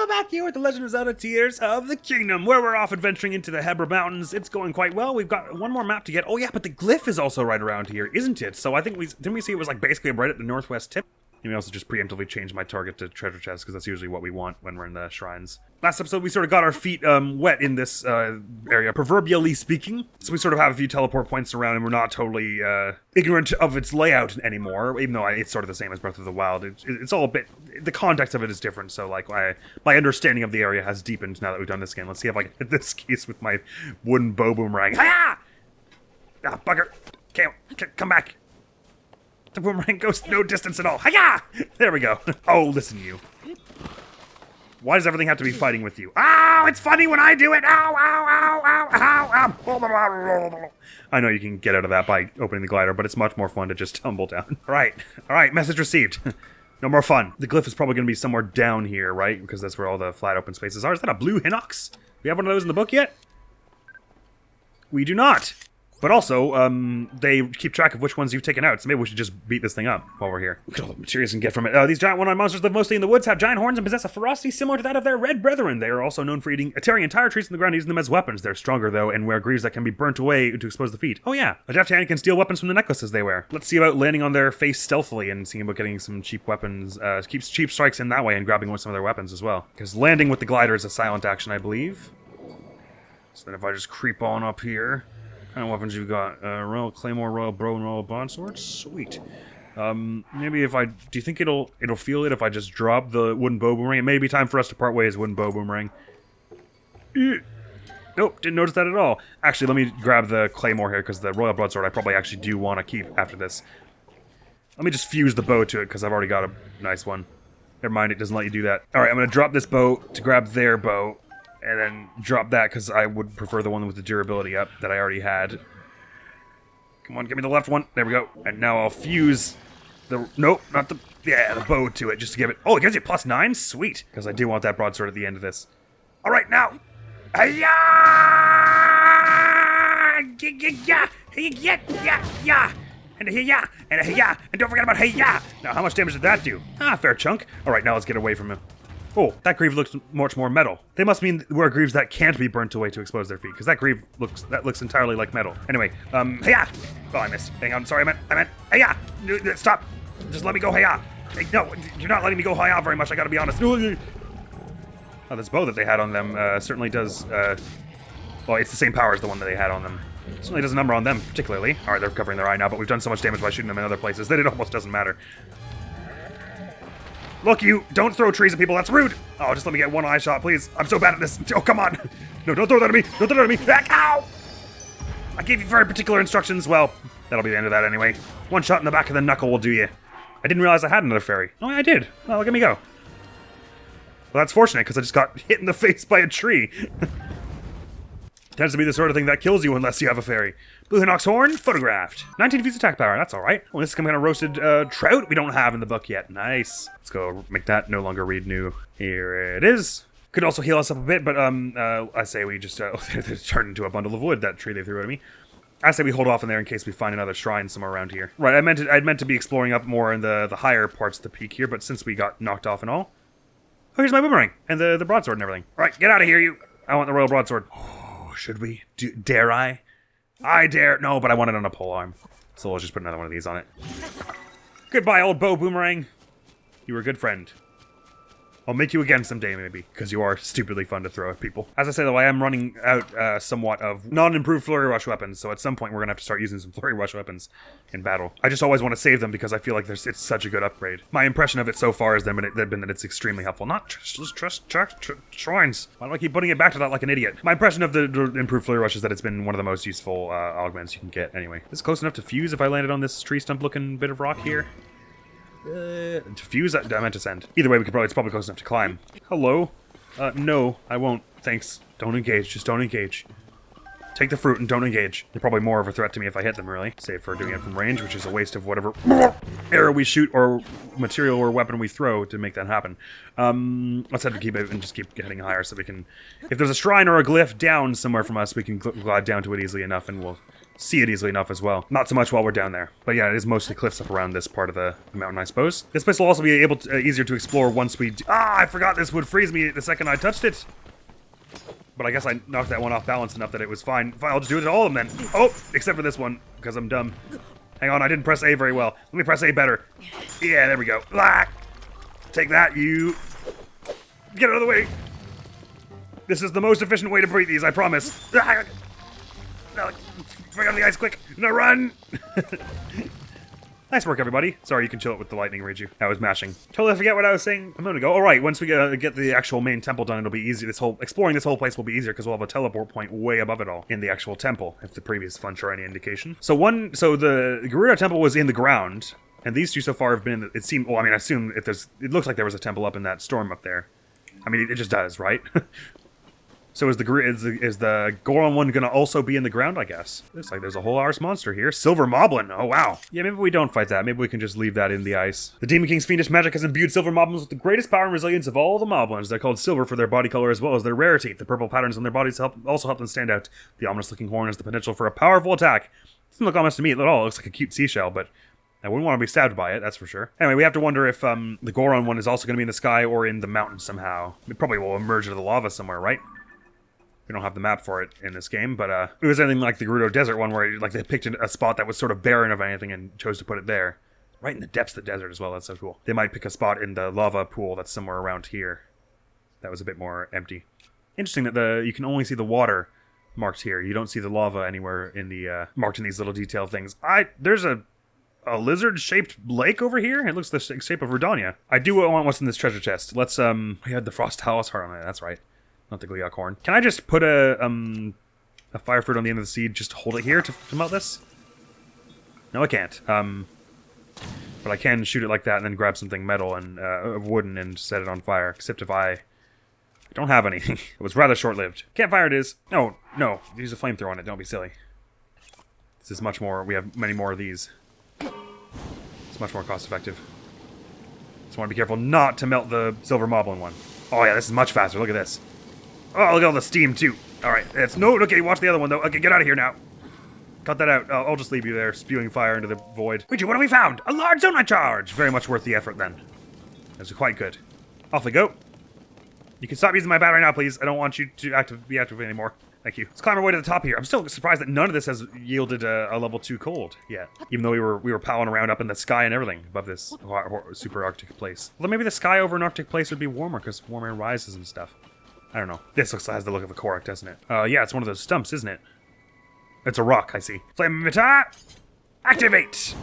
we're back here with The Legend of Zelda Tears of the Kingdom, where we're off adventuring into the Hebra Mountains. It's going quite well. We've got one more map to get. Oh yeah, but the glyph is also right around here, isn't it? So I think didn't we see it was like basically right at the northwest tip? You may also just preemptively change my target to treasure chest, because that's usually what we want when we're in the shrines. Last episode, we sort of got our feet wet in this area, proverbially speaking. So we sort of have a few teleport points around, and we're not totally ignorant of its layout anymore, even though it's sort of the same as Breath of the Wild. It's all a bit... The context of it is different, so like my understanding of the area has deepened now that we've done this game. Let's see if I can hit this case with my wooden bow boomerang. Hiya! Ah, bugger. Can't come back. The boomerang goes no distance at all. Hiya! There we go. Oh, listen, you. Why does everything have to be fighting with you? Ow! It's funny when I do it! Ow! Ow! Ow! Ow! Ow! I know you can get out of that by opening the glider, but it's much more fun to just tumble down. Alright, message received. No more fun. The glyph is probably going to be somewhere down here, right? Because that's where all the flat open spaces are. Is that a blue Hinox? Do we have one of those in the book yet? We do not. But also, they keep track of which ones you've taken out, so maybe we should just beat this thing up while we're here. Look at all the materials we can get from it. These giant one-eyed monsters live mostly in the woods, have giant horns, and possess a ferocity similar to that of their red brethren. They are also known for tearing entire trees from the ground, using them as weapons. They're stronger, though, and wear greaves that can be burnt away to expose the feet. Oh yeah, a deft hand can steal weapons from the necklaces they wear. Let's see about landing on their face stealthily and seeing about getting some cheap weapons, keeps cheap strikes in that way and grabbing some of their weapons as well. Because landing with the glider is a silent action, I believe. So then if I just creep on up here... What kind of weapons you've got? Royal Claymore, Royal Bow, and Royal Broadsword? Sweet. Maybe if do you think it'll feel it if I just drop the wooden bow boomerang? It may be time for us to part ways, wooden bow boomerang. Nope, didn't notice that at all. Actually, let me grab the Claymore here, because the Royal Broadsword I probably actually do want to keep after this. Let me just fuse the bow to it, because I've already got a nice one. Never mind, it doesn't let you do that. Alright, I'm going to drop this bow to grab their bow. And then drop that, because I would prefer the one with the durability up that I already had. Come on, give me the left one. There we go. And now I'll fuse the... Nope, not the... Yeah, the bow to it, just to give it... Oh, it gives you +9? Sweet. Because I do want that broadsword at the end of this. All right, now. Hi-ya! Yeah! And hey-ya! And hey-ya! And don't forget about hey-ya! Now, how much damage did that do? Ah, fair chunk. All right, now let's get away from him. Oh, that greave looks much more metal. They must mean wear greaves that can't be burnt away to expose their feet, because that greave looks entirely like metal. Anyway, hey-ya! Oh, I missed. Hang on, sorry, I meant, hey-ya! Stop! Just let me go, hey-ya! Hey, no, you're not letting me go hey-ya very much, I gotta be honest. Oh, this bow that they had on them certainly does, well, it's the same power as the one that they had on them. Certainly does a number on them, particularly. Alright, they're covering their eye now, but we've done so much damage by shooting them in other places that it almost doesn't matter. Look, you! Don't throw trees at people, that's rude! Oh, just let me get one eye shot, please. I'm so bad at this. Oh, come on! No, don't throw that at me! Don't throw that at me! Ow! I gave you very particular instructions. Well, that'll be the end of that anyway. One shot in the back of the knuckle will do you. I didn't realize I had another fairy. Oh, yeah, I did. Well, look at me go. Well, that's fortunate, because I just got hit in the face by a tree. Tends to be the sort of thing that kills you unless you have a fairy. Blue Hinox Horn, photographed. 19 defeats attack power, that's alright. Well, this is some kind of roasted trout we don't have in the book yet. Nice. Let's go make that no longer read new. Here it is. Could also heal us up a bit, but I say we just, they turned into a bundle of wood, that tree they threw at me. I say we hold off in there in case we find another shrine somewhere around here. Right, I'd meant to be exploring up more in the higher parts of the peak here, but since we got knocked off and all. Oh, here's my boomerang, and the broadsword and everything. Right, get out of here, you. I want the royal broadsword. Should we? Dare I? I dare. No, but I want it on a polearm. So we'll just put another one of these on it. Goodbye, old bow boomerang. You were a good friend. I'll make you again someday, maybe, because you are stupidly fun to throw at people. As I say, though, I am running out somewhat of non-improved Flurry Rush weapons, so at some point we're going to have to start using some Flurry Rush weapons in battle. I just always want to save them because I feel like it's such a good upgrade. My impression of it so far has been that it's extremely helpful. Not trust shrines. Why do I keep putting it back to that like an idiot? My impression of the improved Flurry Rush is that it's been one of the most useful augments you can get, anyway. This is close enough to fuse if I landed on this tree stump-looking bit of rock here. To fuse? I meant to send. Either way, it's probably close enough to climb. Hello? No, I won't. Thanks. Don't engage. Just don't engage. Take the fruit and don't engage. They're probably more of a threat to me if I hit them, really. Save for doing it from range, which is a waste of whatever arrow we shoot or material or weapon we throw to make that happen. Let's have to keep it and just keep getting higher so we can... If there's a shrine or a glyph down somewhere from us, we can glide down to it easily enough and we'll see it easily enough as well. Not so much while we're down there. But yeah, it is mostly cliffs up around this part of the mountain, I suppose. This place will also be able to, easier to explore once we... I forgot this would freeze me the second I touched it. But I guess I knocked that one off balance enough that it was fine. Fine, I'll just do it to all of them then. Oh, except for this one, because I'm dumb. Hang on, I didn't press A very well. Let me press A better. Yeah, there we go. Ah! Take that, you... Get out of the way! This is the most efficient way to breathe these, I promise. Ah! No, bring on the ice quick! No, run! Nice work, everybody. Sorry, you can chill it with the lightning, Riju. I was mashing. Totally forget what I was saying a moment ago. All right, once we get the actual main temple done, it'll be easy. Exploring this whole place will be easier because we'll have a teleport point way above it all in the actual temple, if the previous fun show any indication. So the Garuda temple was in the ground, and these two so far have been. It seemed. Well, I mean, I assume if there's. It looks like there was a temple up in that storm up there. I mean, it just does, right? So is the Goron one gonna also be in the ground, I guess? Looks like there's a whole arse monster here. Silver Moblin, oh wow. Yeah, maybe we don't fight that. Maybe we can just leave that in the ice. The Demon King's fiendish magic has imbued Silver Moblins with the greatest power and resilience of all the Moblins. They're called silver for their body color as well as their rarity. The purple patterns on their bodies also help them stand out. The ominous-looking horn has the potential for a powerful attack. Doesn't look ominous to me at all. It looks like a cute seashell, but I wouldn't want to be stabbed by it, that's for sure. Anyway, we have to wonder if the Goron one is also going to be in the sky or in the mountain somehow. It probably will emerge out of the lava somewhere, right? We don't have the map for it in this game, but it was anything like the Gerudo Desert one where like they picked a spot that was sort of barren of anything and chose to put it there. Right in the depths of the desert as well, that's so cool. They might pick a spot in the lava pool that's somewhere around here. That was a bit more empty. Interesting that you can only see the water marked here. You don't see the lava anywhere in the marked in these little detail things. There's a lizard-shaped lake over here? It looks the shape of Redania. I do want what's in this treasure chest. Let's, we had the Frost Talus heart on it, that's right. Not the Gliok horn. Can I just put a fire fruit on the end of the seed, just hold it here to melt this? No, I can't. But I can shoot it like that and then grab something metal and wooden and set it on fire. Except if I don't have anything. It was rather short-lived. Campfire it is. No, use a flamethrower on it. Don't be silly. This is much more. We have many more of these. It's much more cost-effective. Just want to be careful not to melt the Silver Moblin one. Oh yeah, this is much faster. Look at this. Oh, look at all the steam, too. Alright, okay, watch the other one, though. Okay, get out of here now. Cut that out. I'll just leave you there, spewing fire into the void. Ouija, what have we found? A large zonite charge! Very much worth the effort, then. That's quite good. Off we go. You can stop using my battery now, please. I don't want you to be active anymore. Thank you. Let's climb our way to the top here. I'm still surprised that none of this has yielded a level 2 cold yet. Even though we were palling around up in the sky and everything above this super Arctic place. Well, maybe the sky over an Arctic place would be warmer because warm air rises and stuff. I don't know. This has the look of a Korok, doesn't it? Yeah, it's one of those stumps, isn't it? It's a rock, I see. Flame emitter! Activate!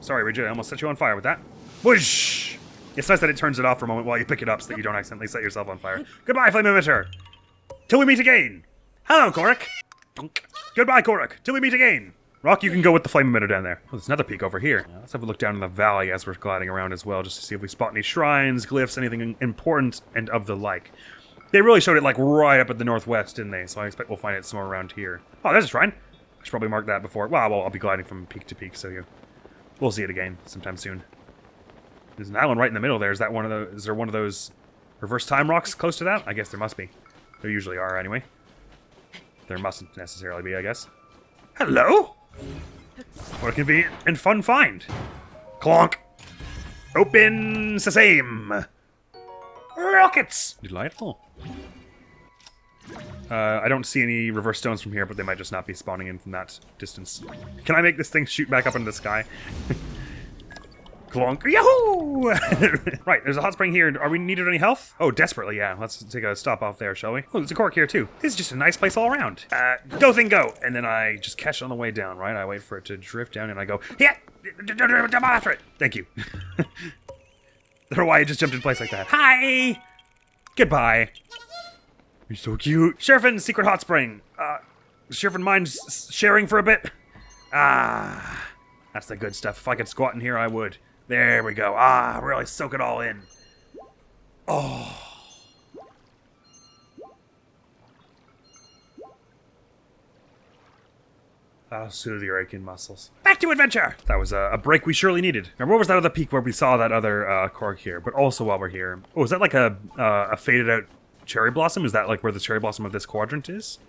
Sorry, Riju, I almost set you on fire with that. Whoosh! It's nice that it turns it off for a moment while you pick it up so that you don't accidentally set yourself on fire. Goodbye, flame emitter! Till we meet again! Hello, Korok! Goodbye, Korok! Till we meet again! Rock, you can go with the flame emitter down there. Oh, there's another peak over here. Let's have a look down in the valley as we're gliding around as well, just to see if we spot any shrines, glyphs, anything important and of the like. They really showed it, like, right up at the northwest, didn't they? So I expect we'll find it somewhere around here. Oh, there's a shrine. I should probably mark that before. Well, I'll be gliding from peak to peak, so we'll see it again sometime soon. There's an island right in the middle there. Is there one of those reverse time rocks close to that? I guess there must be. There usually are, anyway. There mustn't necessarily be, I guess. Hello? What a convenient and fun find. Clonk. Open sesame. Rockets! Delightful. I don't see any reverse stones from here, but they might just not be spawning in from that distance. Can I make this thing shoot back up into the sky? Clonk. Yahoo! Right, there's a hot spring here. Are we needed any health? Oh, desperately, yeah. Let's take a stop off there, shall we? Oh, there's a cork here, too. This is just a nice place all around. Go thing, go! And then I just catch it on the way down, right? I wait for it to drift down, and I go, yeah! After it! Thank you. I don't know why I just jumped in place like that. Hi! Goodbye. You're so cute. Sheriffin, secret hot spring. Sheriffin mind sharing for a bit? Ah, that's the good stuff. If I could squat in here, I would. There we go. Really soak it all in. Oh. That'll soothe your aching muscles. Back to adventure! That was a break we surely needed. Now, where was that other peak where we saw that other Korok here? But also while we're here... Oh, is that like a faded out cherry blossom? Is that like where the cherry blossom of this quadrant is?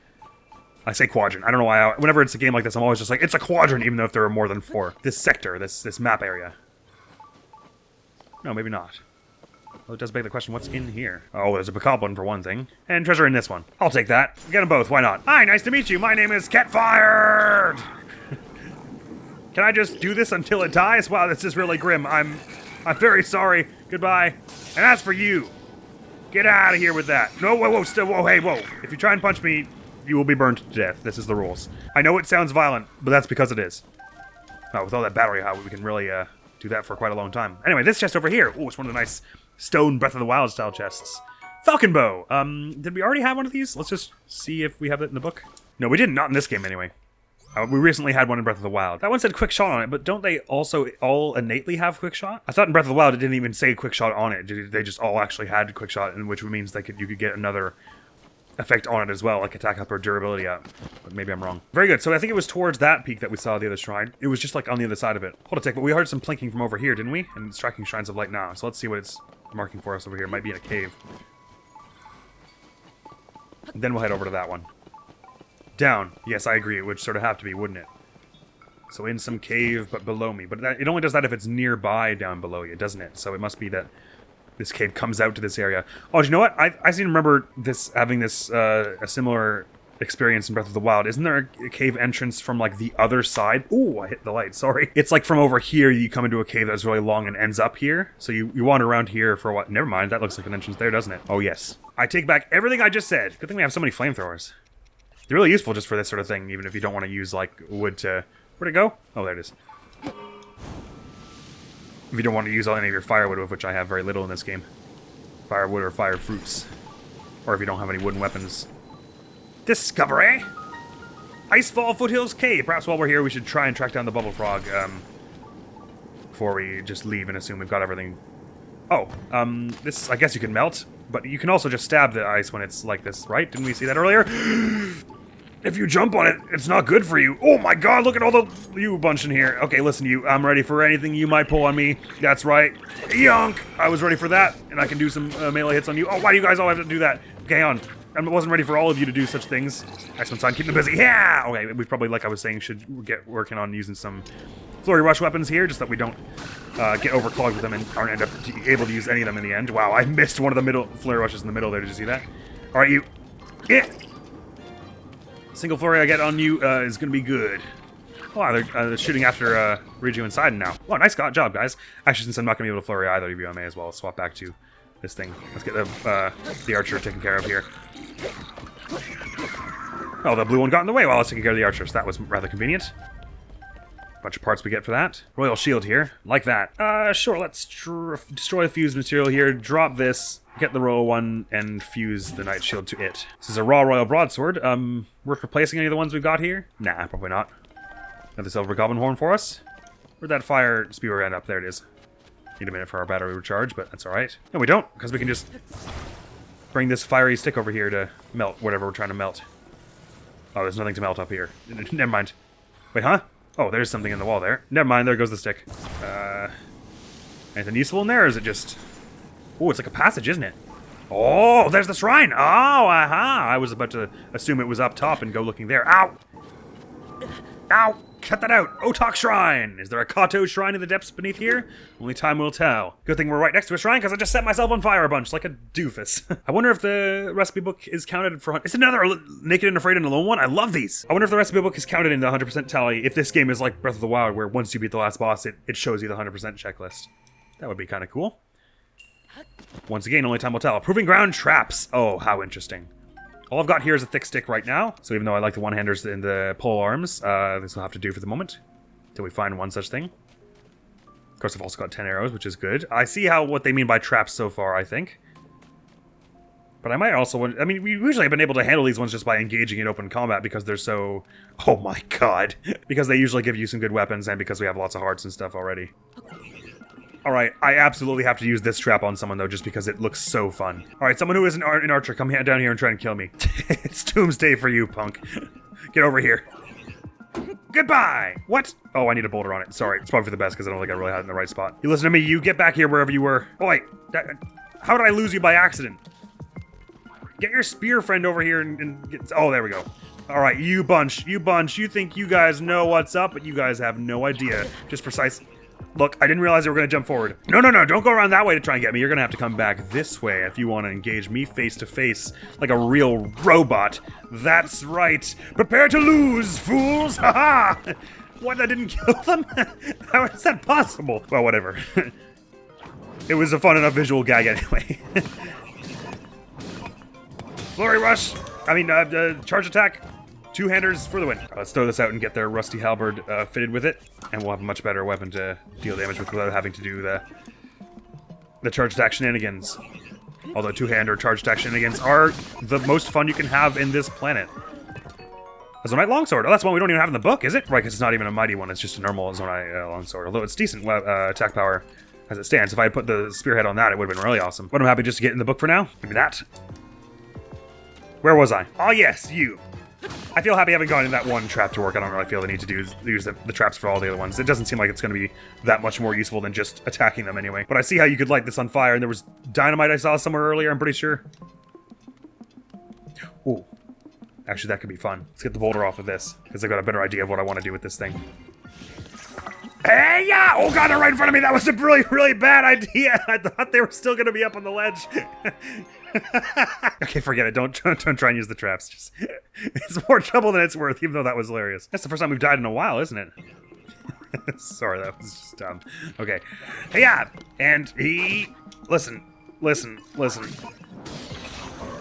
I say quadrant. I don't know why. Whenever it's a game like this, I'm always just like, it's a quadrant, even though if there are more than 4. This sector, this map area. No, maybe not. Well, it does beg the question, what's in here? Oh, there's a bokoblin for one thing. And treasure in this one. I'll take that. Get them both, why not? Hi, nice to meet you. My name is Catfired! Can I just do this until it dies? Wow, this is really grim. I'm very sorry. Goodbye. And as for you, get out of here with that. No, whoa, still, whoa, hey, whoa. If you try and punch me, you will be burned to death. This is the rules. I know it sounds violent, but that's because it is. Oh, with all that battery power, we can really do that for quite a long time. Anyway, this chest over here. Oh, it's one of the nice stone Breath of the Wild style chests. Falcon bow. Did we already have one of these? Let's just see if we have it in the book. No, we didn't. Not in this game, anyway. We recently had one in Breath of the Wild. That one said quick shot on it, but don't they also all innately have quick shot? I thought in Breath of the Wild it didn't even say quick shot on it. They just all actually had quick shot, which means you could get another effect on it as well, like attack up or durability up. But maybe I'm wrong. Very good. So I think it was towards that peak that we saw the other shrine. It was just like on the other side of it. Hold a tick, but we heard some plinking from over here, didn't we? And striking shrines of light now. So let's see what it's marking for us over here. It might be in a cave. And then we'll head over to that one. Down. Yes, I agree. It would sort of have to be, wouldn't it? So in some cave, but below me. But it only does that if it's nearby down below you, doesn't it? So it must be that this cave comes out to this area. Oh, do you know what? I seem to remember having this a similar experience in Breath of the Wild. Isn't there a cave entrance from like the other side? Ooh, I hit the light. Sorry. It's like from over here you come into a cave that's really long and ends up here. So you wander around here for what? Never mind. That looks like an entrance there, doesn't it? Oh yes. I take back everything I just said. Good thing we have so many flamethrowers. They're really useful just for this sort of thing, even if you don't want to use like wood to... Where'd it go? Oh, there it is. If you don't want to use any of your firewood, of which I have very little in this game. Firewood or fire fruits. Or if you don't have any wooden weapons. Discovery! Icefall Foothills Cave. Perhaps while we're here we should try and track down the bubble frog before we just leave and assume we've got everything. Oh, this, I guess you can melt, but you can also just stab the ice when it's like this, right? Didn't we see that earlier? If you jump on it, it's not good for you. Oh my god, look at all you bunch in here. Okay, listen to you. I'm ready for anything you might pull on me. That's right. Yonk! I was ready for that, and I can do some melee hits on you. Oh, why do you guys all have to do that? Okay, hang on. I wasn't ready for all of you to do such things. Excellent sign. Keep them busy. Yeah! Okay, we probably, like I was saying, should get working on using some flurry rush weapons here, just that we don't get overclogged with them and aren't end up able to use any of them in the end. Wow, I missed one of the middle flurry rushes in the middle there. Did you see that? All right, you. Yeah. Single flurry I get on you is going to be good. Oh, they're shooting after Riju and Sidon now. Oh, nice job, guys. Actually, since I'm not going to be able to flurry either of you, I may as well swap back to this thing. Let's get the archer taken care of here. Oh, the blue one got in the way while I was taking care of the archer, so that was rather convenient. Bunch of parts we get for that. Royal shield here. Like that. Sure, let's destroy the fused material here, drop this, get the royal one, and fuse the knight shield to it. This is a raw royal broadsword. Worth replacing any of the ones we've got here? Nah, probably not. Another silver goblin horn for us. Where'd that fire spewer end up? There it is. Need a minute for our battery recharge, but that's alright. No, we don't, because we can just bring this fiery stick over here to melt whatever we're trying to melt. Oh, there's nothing to melt up here. Never mind. Wait, huh? Oh, there's something in the wall there. Never mind, there goes the stick. Anything useful in there, or is it just... Oh, it's like a passage, isn't it? Oh, there's the shrine! Oh, aha! I was about to assume it was up top and go looking there. Ow! Ow! Cut that out! TotK shrine! Is there a Kato shrine in the depths beneath here? Only time will tell. Good thing we're right next to a shrine, because I just set myself on fire a bunch, like a doofus. I wonder if the recipe book is counted for... It's another Naked and Afraid and Alone one? I love these! I wonder if the recipe book is counted in the 100% tally, if this game is like Breath of the Wild, where once you beat the last boss, it shows you the 100% checklist. That would be kind of cool. Once again, only time will tell. Proving ground traps! Oh, how interesting. All I've got here is a thick stick right now, so even though I like the one-handers and the pole arms, this will have to do for the moment, till we find one such thing. Of course, I've also got 10 arrows, which is good. I see what they mean by traps so far, I think. But I might also... I mean, we usually have been able to handle these ones just by engaging in open combat because they're so... Oh my god! Because they usually give you some good weapons and because we have lots of hearts and stuff already. Alright, I absolutely have to use this trap on someone, though, just because it looks so fun. Alright, someone who is an archer, come down here and try and kill me. It's doomsday for you, punk. Get over here. Goodbye! What? Oh, I need a boulder on it. Sorry, it's probably for the best, because I don't think I really had it in the right spot. You listen to me, you get back here wherever you were. Oh, wait. How did I lose you by accident? Get your spear friend over here and get... Oh, there we go. All right, you bunch, you think you guys know what's up, but you guys have no idea. Just precise. Look, I didn't realize they were gonna jump forward. No, don't go around that way to try and get me. You're gonna have to come back this way if you want to engage me face to face like a real robot. That's right. Prepare to lose, fools! Haha! What, I didn't kill them? How is that possible? Well, whatever. It was a fun enough visual gag anyway. Flurry rush! I mean, charge attack. Two-handers for the win. Let's throw this out and get their rusty halberd fitted with it, and we'll have a much better weapon to deal damage with without having to do the charge attack shenanigans. Although two-hander charge attack shenanigans are the most fun you can have in this planet. A Zonite longsword. Oh, that's one we don't even have in the book, is it? Right, because it's not even a mighty one. It's just a normal Zonite longsword. Although it's decent attack power as it stands. If I had put the spearhead on that, it would have been really awesome. But I'm happy just to get in the book for now. Maybe that. Where was I? Oh, yes, you. I feel happy having gotten that one trap to work. I don't really feel the need to use the traps for all the other ones. It doesn't seem like it's going to be that much more useful than just attacking them anyway. But I see how you could light this on fire, and there was dynamite I saw somewhere earlier, I'm pretty sure. Ooh. Actually, that could be fun. Let's get the boulder off of this, because I've got a better idea of what I want to do with this thing. Hey, yeah! Oh god, they're right in front of me! That was a really, really bad idea! I thought they were still going to be up on the ledge. Okay, forget it. Don't try and use the traps. Just, it's more trouble than it's worth, even though that was hilarious. That's the first time we've died in a while, isn't it? Sorry, that was just dumb. Okay. Hey, yeah! And he... Listen.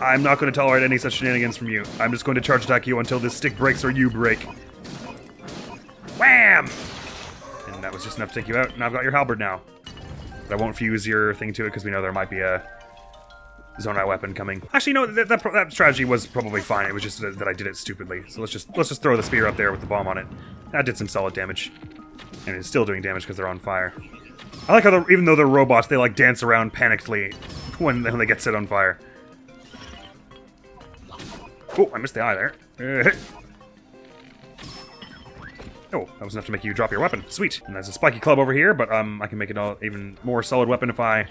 I'm not going to tolerate any such shenanigans from you. I'm just going to charge attack you until this stick breaks or you break. Wham! And that was just enough to take you out, and I've got your halberd now. But I won't fuse your thing to it because we know there might be a Zonite weapon coming. Actually, no, that strategy was probably fine. It was just that I did it stupidly. So let's just throw the spear up there with the bomb on it. That did some solid damage, and it's still doing damage because they're on fire. I like how even though they're robots, they like dance around panickedly when they get set on fire. Oh, I missed the eye there. Oh, that was enough to make you drop your weapon. Sweet. And there's a spiky club over here, but I can make it an even more solid weapon if I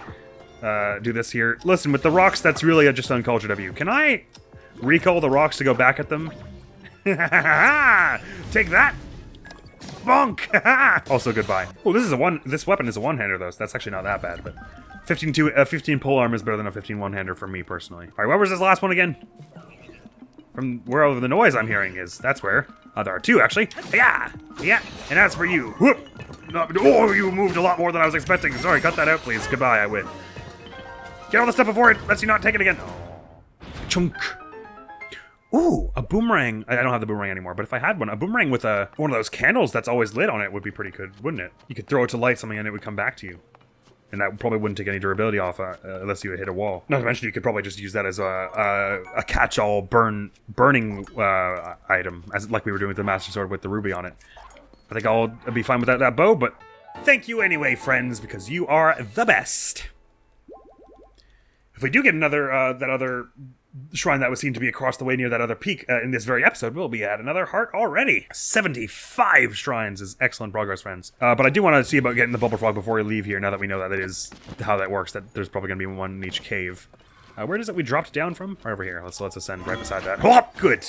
do this here. Listen, with the rocks, that's really just uncultured of you. Can I recall the rocks to go back at them? Take that! Bonk! Also, goodbye. Oh, this weapon is a one-hander, though, so that's actually not that bad, but 15 pole arm is better than a 15 one-hander for me, personally. All right, where was this last one again? From wherever the noise I'm hearing is. That's where. There are two, actually. Yeah! Yeah! And as for you, whoop! Oh, you moved a lot more than I was expecting. Sorry, cut that out, please. Goodbye, I win. Get all the stuff before it lets you not take it again. Chunk. Ooh, a boomerang. I don't have the boomerang anymore, but if I had one, a boomerang with one of those candles that's always lit on it would be pretty good, wouldn't it? You could throw it to light something and it would come back to you. And that probably wouldn't take any durability off unless you hit a wall. Not to mention you could probably just use that as a catch-all burning item, as like we were doing with the Master Sword with the ruby on it. I think I'll be fine without that bow, but thank you anyway, friends, because you are the best. If we do get another that other shrine that was seen to be across the way near that other peak in this very episode, we'll be at another heart already. 75 shrines is excellent progress, friends. But I do want to see about getting the bubble frog before we leave here, now that we know that it is how that works, that there's probably going to be one in each cave. Where is it we dropped down from? Right over here. Let's ascend right beside that. Oh, good.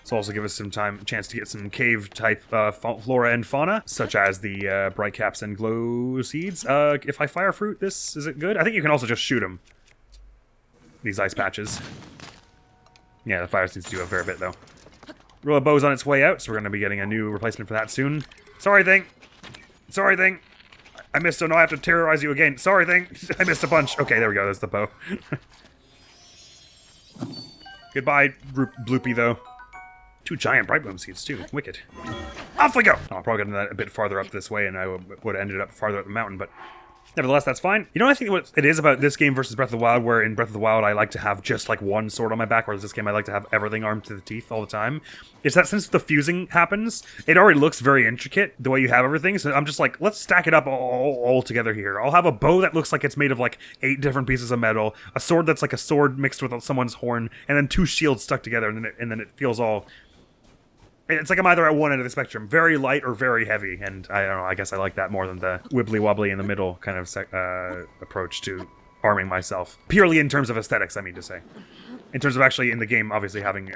So also give us some chance to get some cave-type flora and fauna, such as the bright caps and glow seeds. If I fire fruit, is it good? I think you can also just shoot them. These ice patches. Yeah, the fire seems to do a fair bit, though. Row of bow's on its way out, so we're going to be getting a new replacement for that soon. Sorry, thing. Sorry, thing. I missed, so now I have to terrorize you again. Sorry, thing. I missed a bunch. Okay, there we go. There's the bow. Goodbye, Bloopy, though. 2 giant bright bloom seeds, too. Wicked. Off we go! Oh, I'll probably get that a bit farther up this way, and I would have ended up farther up the mountain, but nevertheless, that's fine. You know what I think what it is about this game versus Breath of the Wild, where in Breath of the Wild I like to have just like one sword on my back, whereas this game I like to have everything armed to the teeth all the time. It's that since the fusing happens, it already looks very intricate, the way you have everything, so I'm just like, let's stack it up all together here. I'll have a bow that looks like it's made of like 8 different pieces of metal, a sword that's like a sword mixed with someone's horn, and then 2 shields stuck together, and then it feels all... It's like I'm either at one end of the spectrum, very light or very heavy, and I don't know, I guess I like that more than the wibbly-wobbly in the middle kind of approach to arming myself. Purely in terms of aesthetics, I mean to say. In terms of actually in the game, obviously having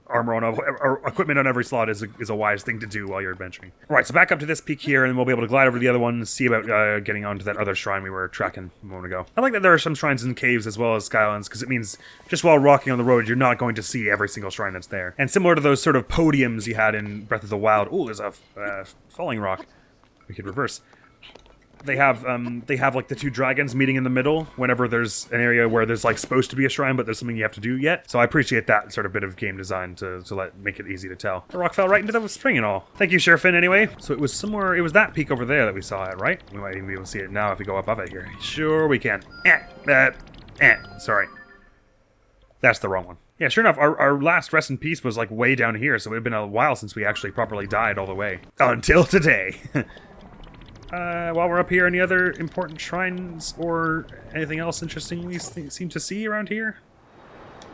armor on or equipment on every slot is a wise thing to do while you're adventuring. Right, so back up to this peak here, and we'll be able to glide over to the other one and see about getting onto that other shrine we were tracking a moment ago. I like that there are some shrines in caves as well as skylands, because it means just while walking on the road, you're not going to see every single shrine that's there. And similar to those sort of podiums you had in Breath of the Wild. Ooh, there's a falling rock. We could reverse. They have like the two dragons meeting in the middle whenever there's an area where there's like supposed to be a shrine, but there's something you have to do yet. So I appreciate that sort of bit of game design to make it easy to tell. The rock fell right into the spring and all. Thank you, Sheriffin, anyway. So it was that peak over there that we saw it, right? We might even be able to see it now if we go above it here. Sure we can. Sorry. That's the wrong one. Yeah, sure enough, our last rest in peace was like way down here, so it had been a while since we actually properly died all the way. Until today. While we're up here, any other important shrines or anything else interesting we seem to see around here?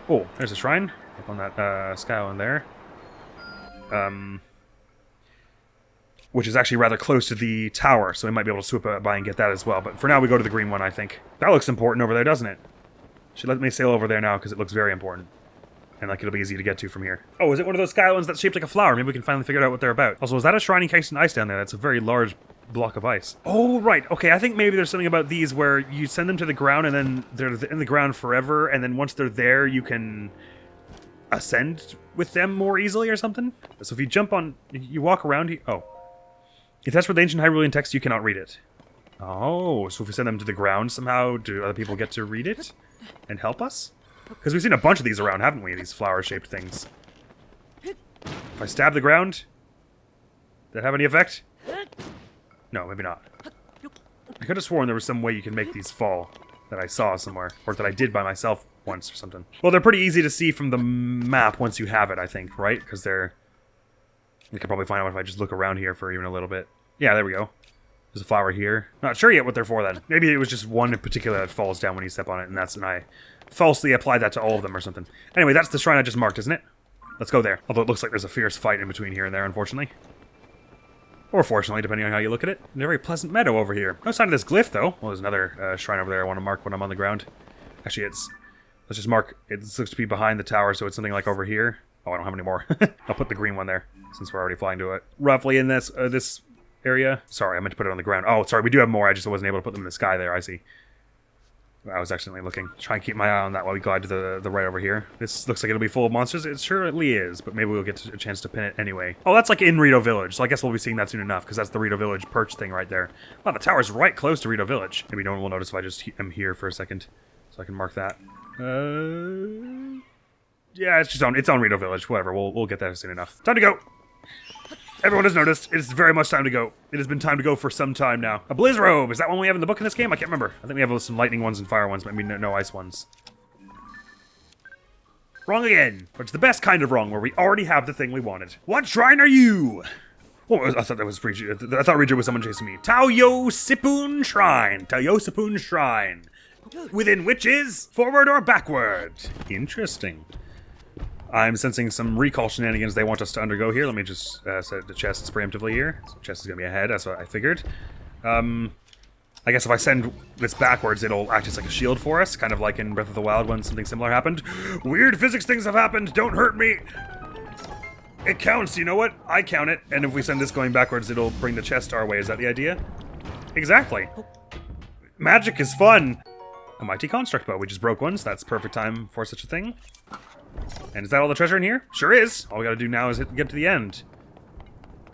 Oh, there's a shrine up on that sky island there. Which is actually rather close to the tower, so we might be able to swoop by and get that as well. But for now, we go to the green one, I think. That looks important over there, doesn't it? Should let me sail over there now, because it looks very important. And like it'll be easy to get to from here. Oh, is it one of those sky islands that's shaped like a flower? Maybe we can finally figure out what they're about. Also, is that a shrine encased in ice down there? That's a very large block of ice. Oh, right. Okay, I think maybe there's something about these where you send them to the ground and then they're in the ground forever, and then once they're there, you can ascend with them more easily or something? So if you jump on... You walk around here... Oh. If that's for the ancient Hyrulean text, you cannot read it. Oh, so if we send them to the ground somehow, do other people get to read it and help us? Because we've seen a bunch of these around, haven't we? These flower-shaped things. If I stab the ground, does that have any effect? No, maybe not. I could have sworn there was some way you can make these fall that I saw somewhere, or that I did by myself once or something. Well, they're pretty easy to see from the map once you have it, I think, right? Because they're... You can probably find out if I just look around here for even a little bit. Yeah, there we go. There's a flower here. Not sure yet what they're for then. Maybe it was just one in particular that falls down when you step on it, and I falsely applied that to all of them or something. Anyway, that's the shrine I just marked, isn't it? Let's go there. Although it looks like there's a fierce fight in between here and there, unfortunately. Or fortunately, depending on how you look at it. A very pleasant meadow over here. No sign of this glyph, though. Well, there's another shrine over there I want to mark when I'm on the ground. Actually, let's just mark, it looks to be behind the tower, so it's something like over here. Oh, I don't have any more. I'll put the green one there, since we're already flying to it. Roughly in this area. Sorry, I meant to put it on the ground. Oh, sorry, we do have more. I just wasn't able to put them in the sky there, I see. I was accidentally looking. Try and keep my eye on that while we glide to the right over here. This looks like it'll be full of monsters. It surely is, but maybe we'll get a chance to pin it anyway. Oh, that's like in Rito Village, so I guess we'll be seeing that soon enough, because that's the Rito Village perch thing right there. Wow, the tower's right close to Rito Village. Maybe no one will notice if I just am here for a second, so I can mark that. Yeah, it's on Rito Village. Whatever, we'll get there soon enough. Time to go! Everyone has noticed. It's very much time to go. It has been time to go for some time now. A Blizz Robe! Is that one we have in the book in this game? I can't remember. I think we have some lightning ones and fire ones, but maybe no ice ones. Wrong again! But it's the best kind of wrong, where we already have the thing we wanted. What shrine are you? Oh, I thought that was Riju. I thought Riju was someone chasing me. Taoyosipun Shrine. Taoyosipun Shrine. Within which is forward or backward. Interesting. I'm sensing some recall shenanigans they want us to undergo here. Let me just set the chests preemptively here. So the chest is going to be ahead, that's what I figured. I guess if I send this backwards, it'll act as like a shield for us, kind of like in Breath of the Wild when something similar happened. Weird physics things have happened, don't hurt me! It counts, you know what? I count it, and if we send this going backwards, it'll bring the chest our way. Is that the idea? Exactly. Magic is fun! A mighty construct bow. We just broke one, so that's perfect time for such a thing. And is that all the treasure in here? Sure is. All we gotta do now is get to the end.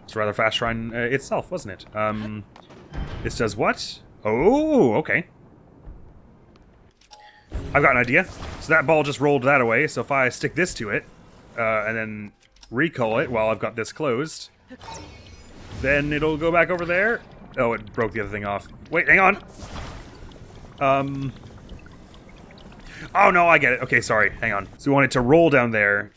It's a rather fast shrine itself, wasn't it? This does what? Oh, okay. I've got an idea. So that ball just rolled that away, so if I stick this to it, and then recall it while I've got this closed, then it'll go back over there. Oh, it broke the other thing off. Wait, hang on. Oh, no, I get it. Okay, sorry. Hang on. So we want it to roll down there,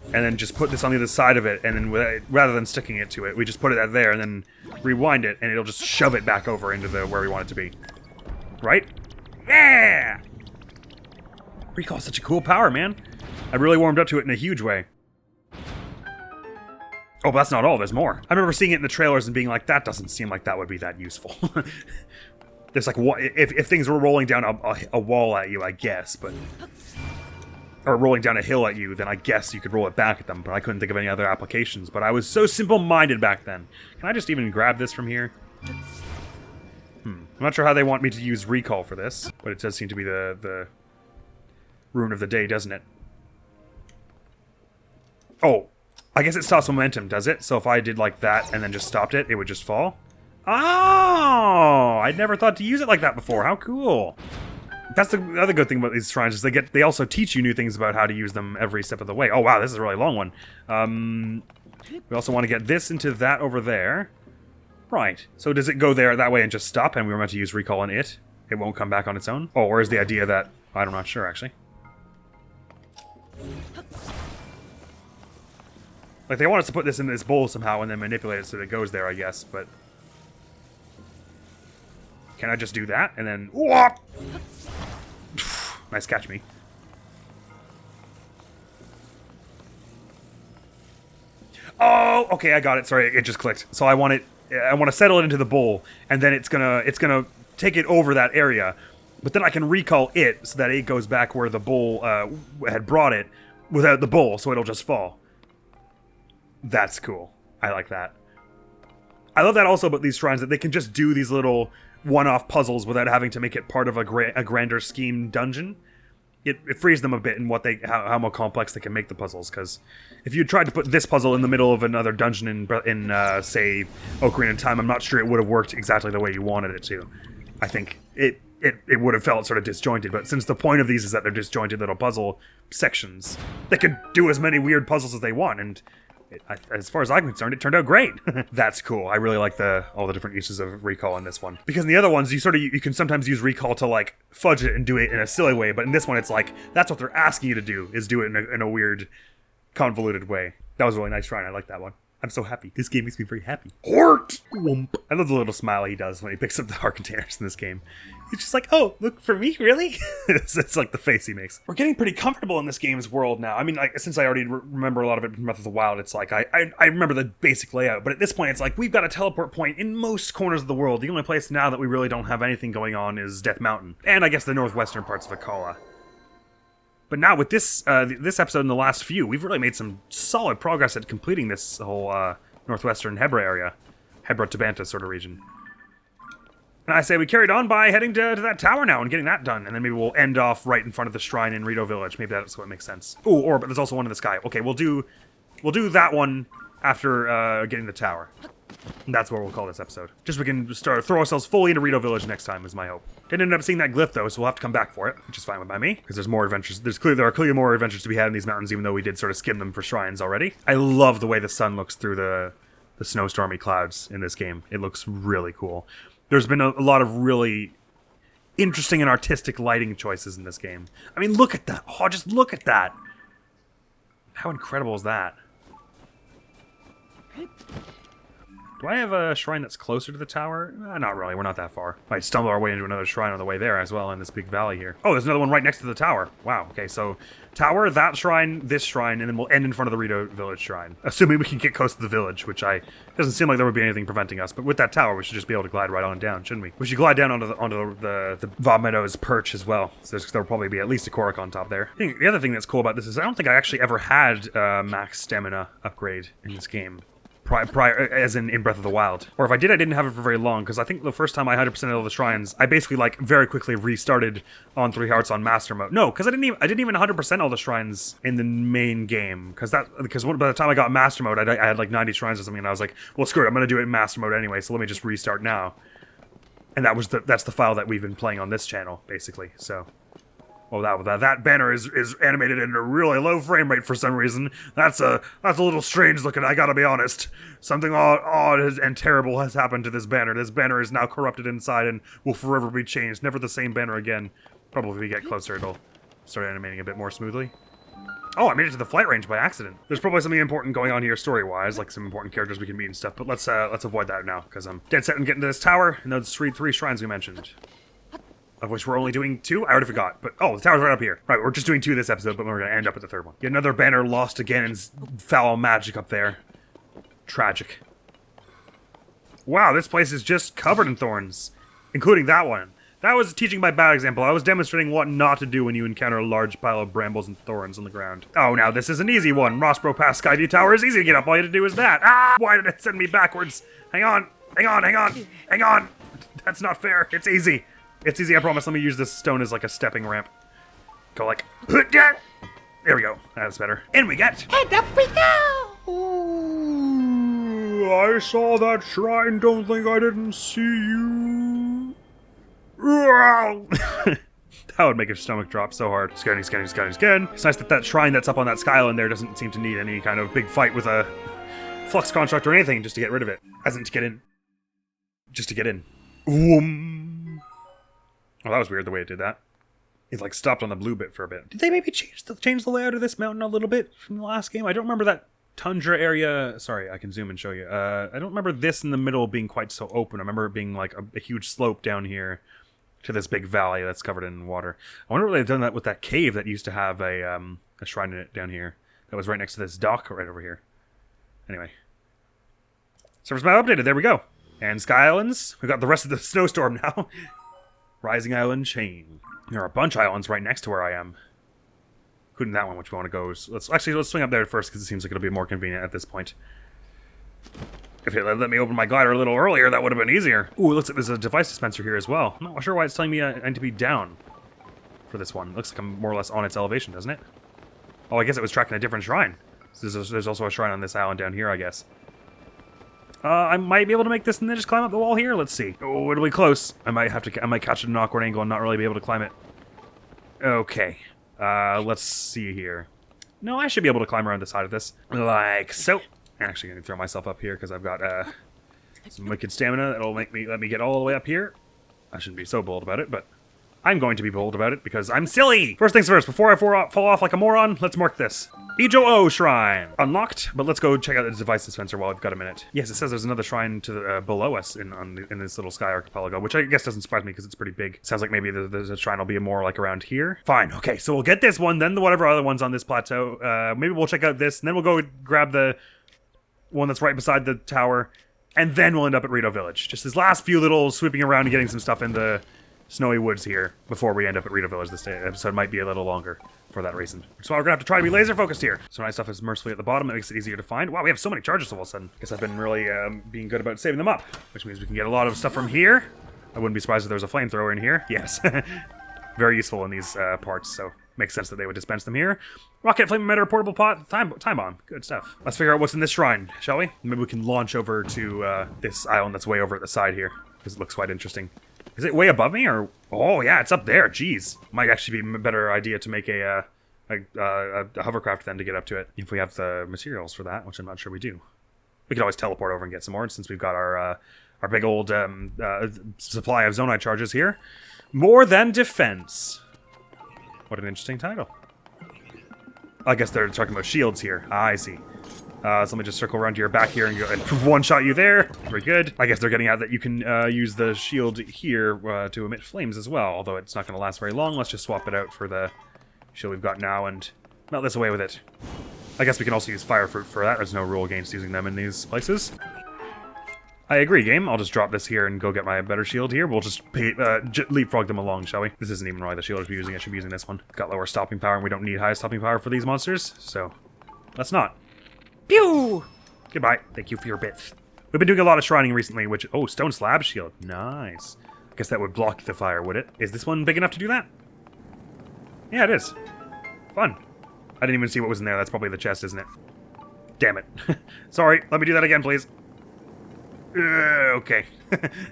and then just put this on the other side of it, and then rather than sticking it to it, we just put it there, and then rewind it, and it'll just shove it back over into where we want it to be. Right? Yeah! Recall's such a cool power, man. I really warmed up to it in a huge way. Oh, but that's not all. There's more. I remember seeing it in the trailers and being like, that doesn't seem like that would be that useful. There's like, if things were rolling down a wall at you, I guess, but... Or rolling down a hill at you, then I guess you could roll it back at them, but I couldn't think of any other applications. But I was so simple-minded back then. Can I just even grab this from here? I'm not sure how they want me to use recall for this, but it does seem to be the rune of the day, doesn't it? Oh, I guess it stops momentum, does it? So if I did like that and then just stopped it, it would just fall? Oh! I'd never thought to use it like that before. How cool. That's the other good thing about these shrines is they also teach you new things about how to use them every step of the way. Oh wow, this is a really long one. We also want to get this into that over there. Right. So does it go there that way and just stop, and we were meant to use recall on it? It won't come back on its own? Oh, or is the idea that... I'm not sure, actually. Like, they want us to put this in this bowl somehow and then manipulate it so that it goes there, I guess, but... Can I just do that? And then... Whoop! Nice catch me. Oh, okay, I got it. Sorry, it just clicked. So I want to settle it into the bowl, and then it's gonna take it over that area. But then I can recall it so that it goes back where the bowl had brought it without the bowl, so it'll just fall. That's cool. I like that. I love that also about these shrines, that they can just do these little one-off puzzles without having to make it part of a grander scheme dungeon. It frees them a bit in how more complex they can make the puzzles, because if you tried to put this puzzle in the middle of another dungeon in say, Ocarina of Time, I'm not sure it would have worked exactly the way you wanted it to. I think it would have felt sort of disjointed, but since the point of these is that they're disjointed little puzzle sections, they could do as many weird puzzles as they want, and as far as I'm concerned, it turned out great. That's cool. I really like all the different uses of recall in this one. Because in the other ones, you can sometimes use recall to like fudge it and do it in a silly way, but in this one it's like, that's what they're asking you to do, is do it in a weird, convoluted way. That was a really nice shrine. I like that one. I'm so happy. This game makes me very happy. Heart! Whoomp. I love the little smile he does when he picks up the heart containers in this game. He's just like, oh, look, for me? Really? it's like the face he makes. We're getting pretty comfortable in this game's world now. I mean, like, since I already remember a lot of it from Breath of the Wild, it's like, I remember the basic layout, but at this point, it's like, we've got a teleport point in most corners of the world. The only place now that we really don't have anything going on is Death Mountain. And I guess the northwestern parts of Akala. But now with this this episode and the last few, we've really made some solid progress at completing this whole northwestern Hebra area. Hebra-Tabanta sort of region. And I say we carried on by heading to that tower now and getting that done. And then maybe we'll end off right in front of the shrine in Rito Village. Maybe that's what makes sense. Ooh, but there's also one in the sky. Okay, we'll do that one after getting the tower. And that's what we'll call this episode. Just so we can throw ourselves fully into Rito Village next time is my hope. Didn't end up seeing that glyph though, so we'll have to come back for it, which is fine by me, because there's more adventures. There are clearly more adventures to be had in these mountains, even though we did sort of skim them for shrines already. I love the way the sun looks through the snowstormy clouds in this game. It looks really cool. There's been a lot of really interesting and artistic lighting choices in this game. I mean, look at that. Oh, just look at that. How incredible is that? Do I have a shrine that's closer to the tower? Not really, we're not that far. Might stumble our way into another shrine on the way there as well in this big valley here. Oh, there's another one right next to the tower. Wow, okay, so tower, that shrine, this shrine, and then we'll end in front of the Rito Village shrine. Assuming we can get close to the village, which doesn't seem like there would be anything preventing us, but with that tower, we should just be able to glide right on down, shouldn't we? We should glide down onto the Vav Meadows perch as well. So there'll probably be at least a Korok on top there. The other thing that's cool about this is I don't think I actually ever had max stamina upgrade in this game. Prior, as in Breath of the Wild. Or if I did, I didn't have it for very long, because I think the first time I 100%ed all the shrines, I basically, like, very quickly restarted on 3 Hearts on Master Mode. No, because I didn't even 100% all the shrines in the main game, because by the time I got Master Mode, I had like 90 shrines or something, and I was like, well, screw it, I'm going to do it in Master Mode anyway, so let me just restart now. And that's the file that we've been playing on this channel, basically, so... Oh, that banner is animated in a really low frame rate for some reason. That's a little strange looking, I gotta be honest. Something odd and terrible has happened to this banner. This banner is now corrupted inside and will forever be changed. Never the same banner again. Probably if we get closer, it'll start animating a bit more smoothly. Oh, I made it to the flight range by accident. There's probably something important going on here story-wise, like some important characters we can meet and stuff, but let's avoid that now, because I'm dead set on getting to this tower and those three shrines we mentioned. Of which we're only doing 2? I already forgot. But, oh, the tower's right up here. Right, we're just doing 2 this episode, but we're going to end up at the 3rd one. Yet another banner lost again in foul magic up there. Tragic. Wow, this place is just covered in thorns. including that one. That was teaching by bad example. I was demonstrating what not to do when you encounter a large pile of brambles and thorns on the ground. Oh, now this is an easy one. Rossbro past Skyview Tower is easy to get up. All you have to do is that. Ah! Why did it send me backwards? Hang on. Hang on, hang on. Hang on. That's not fair. It's easy. It's easy, I promise. Let me use this stone as like a stepping ramp. Go like... There we go. That's better. In we get. And up we go! Ooh, I saw that shrine. Don't think I didn't see you. That would make your stomach drop so hard. Scanning. It's nice that that shrine that's up on that sky island there doesn't seem to need any kind of big fight with a flux construct or anything just to get rid of it. As in to get in. Just to get in. Oh, that was weird the way it did that. It like stopped on the blue bit for a bit. Did they maybe change the layout of this mountain a little bit from the last game? I don't remember that tundra area. Sorry, I can zoom and show you. I don't remember this in the middle being quite so open. I remember it being like a huge slope down here to this big valley that's covered in water. I wonder if they've done that with that cave that used to have a shrine in it down here. That was right next to this dock right over here. Anyway. Surface map updated. There we go. And Sky Islands. We got the rest of the snowstorm now. Rising Island Chain. There are a bunch of islands right next to where I am. Including that one, which we want to go. Let's swing up there first, because it seems like it'll be more convenient at this point. If it let me open my glider a little earlier, that would have been easier. Ooh, it looks like there's a device dispenser here as well. I'm not sure why it's telling me I need to be down for this one. It looks like I'm more or less on its elevation, doesn't it? Oh, I guess it was tracking a different shrine. So there's also a shrine on this island down here, I guess. I might be able to make this and then just climb up the wall here. Let's see. Oh, it'll be close. I might catch it at an awkward angle and not really be able to climb it. Okay. Let's see here. No, I should be able to climb around the side of this. Like so. I'm actually going to throw myself up here because I've got some wicked stamina that'll let me get all the way up here. I shouldn't be so bold about it, but I'm going to be bold about it because I'm silly! First things first, before I fall off like a moron, let's mark this. Ijo-O Shrine! Unlocked, but let's go check out the device dispenser while we've got a minute. Yes, it says there's another shrine to the, below us in this little sky archipelago, which I guess doesn't surprise me because it's pretty big. Sounds like maybe there's a shrine will be more like around here. Fine, okay, so we'll get this one, then whatever other one's on this plateau. Maybe we'll check out this, and then we'll go grab the one that's right beside the tower, and then we'll end up at Rito Village. Just this last few little sweeping around and getting some stuff in the snowy woods here before we end up at Rito Village. This episode might be a little longer for that reason. So we're gonna have to try to be laser focused here. So nice stuff is mercifully at the bottom. It makes it easier to find. Wow, we have so many charges all of a sudden. Guess I've been really being good about saving them up, which means we can get a lot of stuff from here. I wouldn't be surprised if there was a flamethrower in here. Yes, very useful in these parts. So makes sense that they would dispense them here. Rocket, flame emitter, portable pot, time bomb. Good stuff. Let's figure out what's in this shrine, shall we? Maybe we can launch over to this island that's way over at the side here, because it looks quite interesting. Is it way above me, or... Oh, yeah, it's up there. Jeez. Might actually be a better idea to make a hovercraft then to get up to it, if we have the materials for that, which I'm not sure we do. We could always teleport over and get some more, since we've got our big old supply of zonite charges here. More than defense. What an interesting title. I guess they're talking about shields here. Ah, I see. So let me just circle around to your back here and go and one-shot you there. Very good. I guess they're getting at that you can use the shield here to emit flames as well, although it's not going to last very long. Let's just swap it out for the shield we've got now and melt this away with it. I guess we can also use fire fruit for that. There's no rule against using them in these places. I agree, game. I'll just drop this here and go get my better shield here. We'll just leapfrog them along, shall we? This isn't even really the shield I should be using. I should be using this one. Got lower stopping power, and we don't need high stopping power for these monsters, so let's not. Pew! Goodbye. Thank you for your bits. We've been doing a lot of shrining recently, which... Oh, stone slab shield. Nice. I guess that would block the fire, would it? Is this one big enough to do that? Yeah, it is. Fun. I didn't even see what was in there. That's probably the chest, isn't it? Damn it. Sorry. Let me do that again, please. Okay.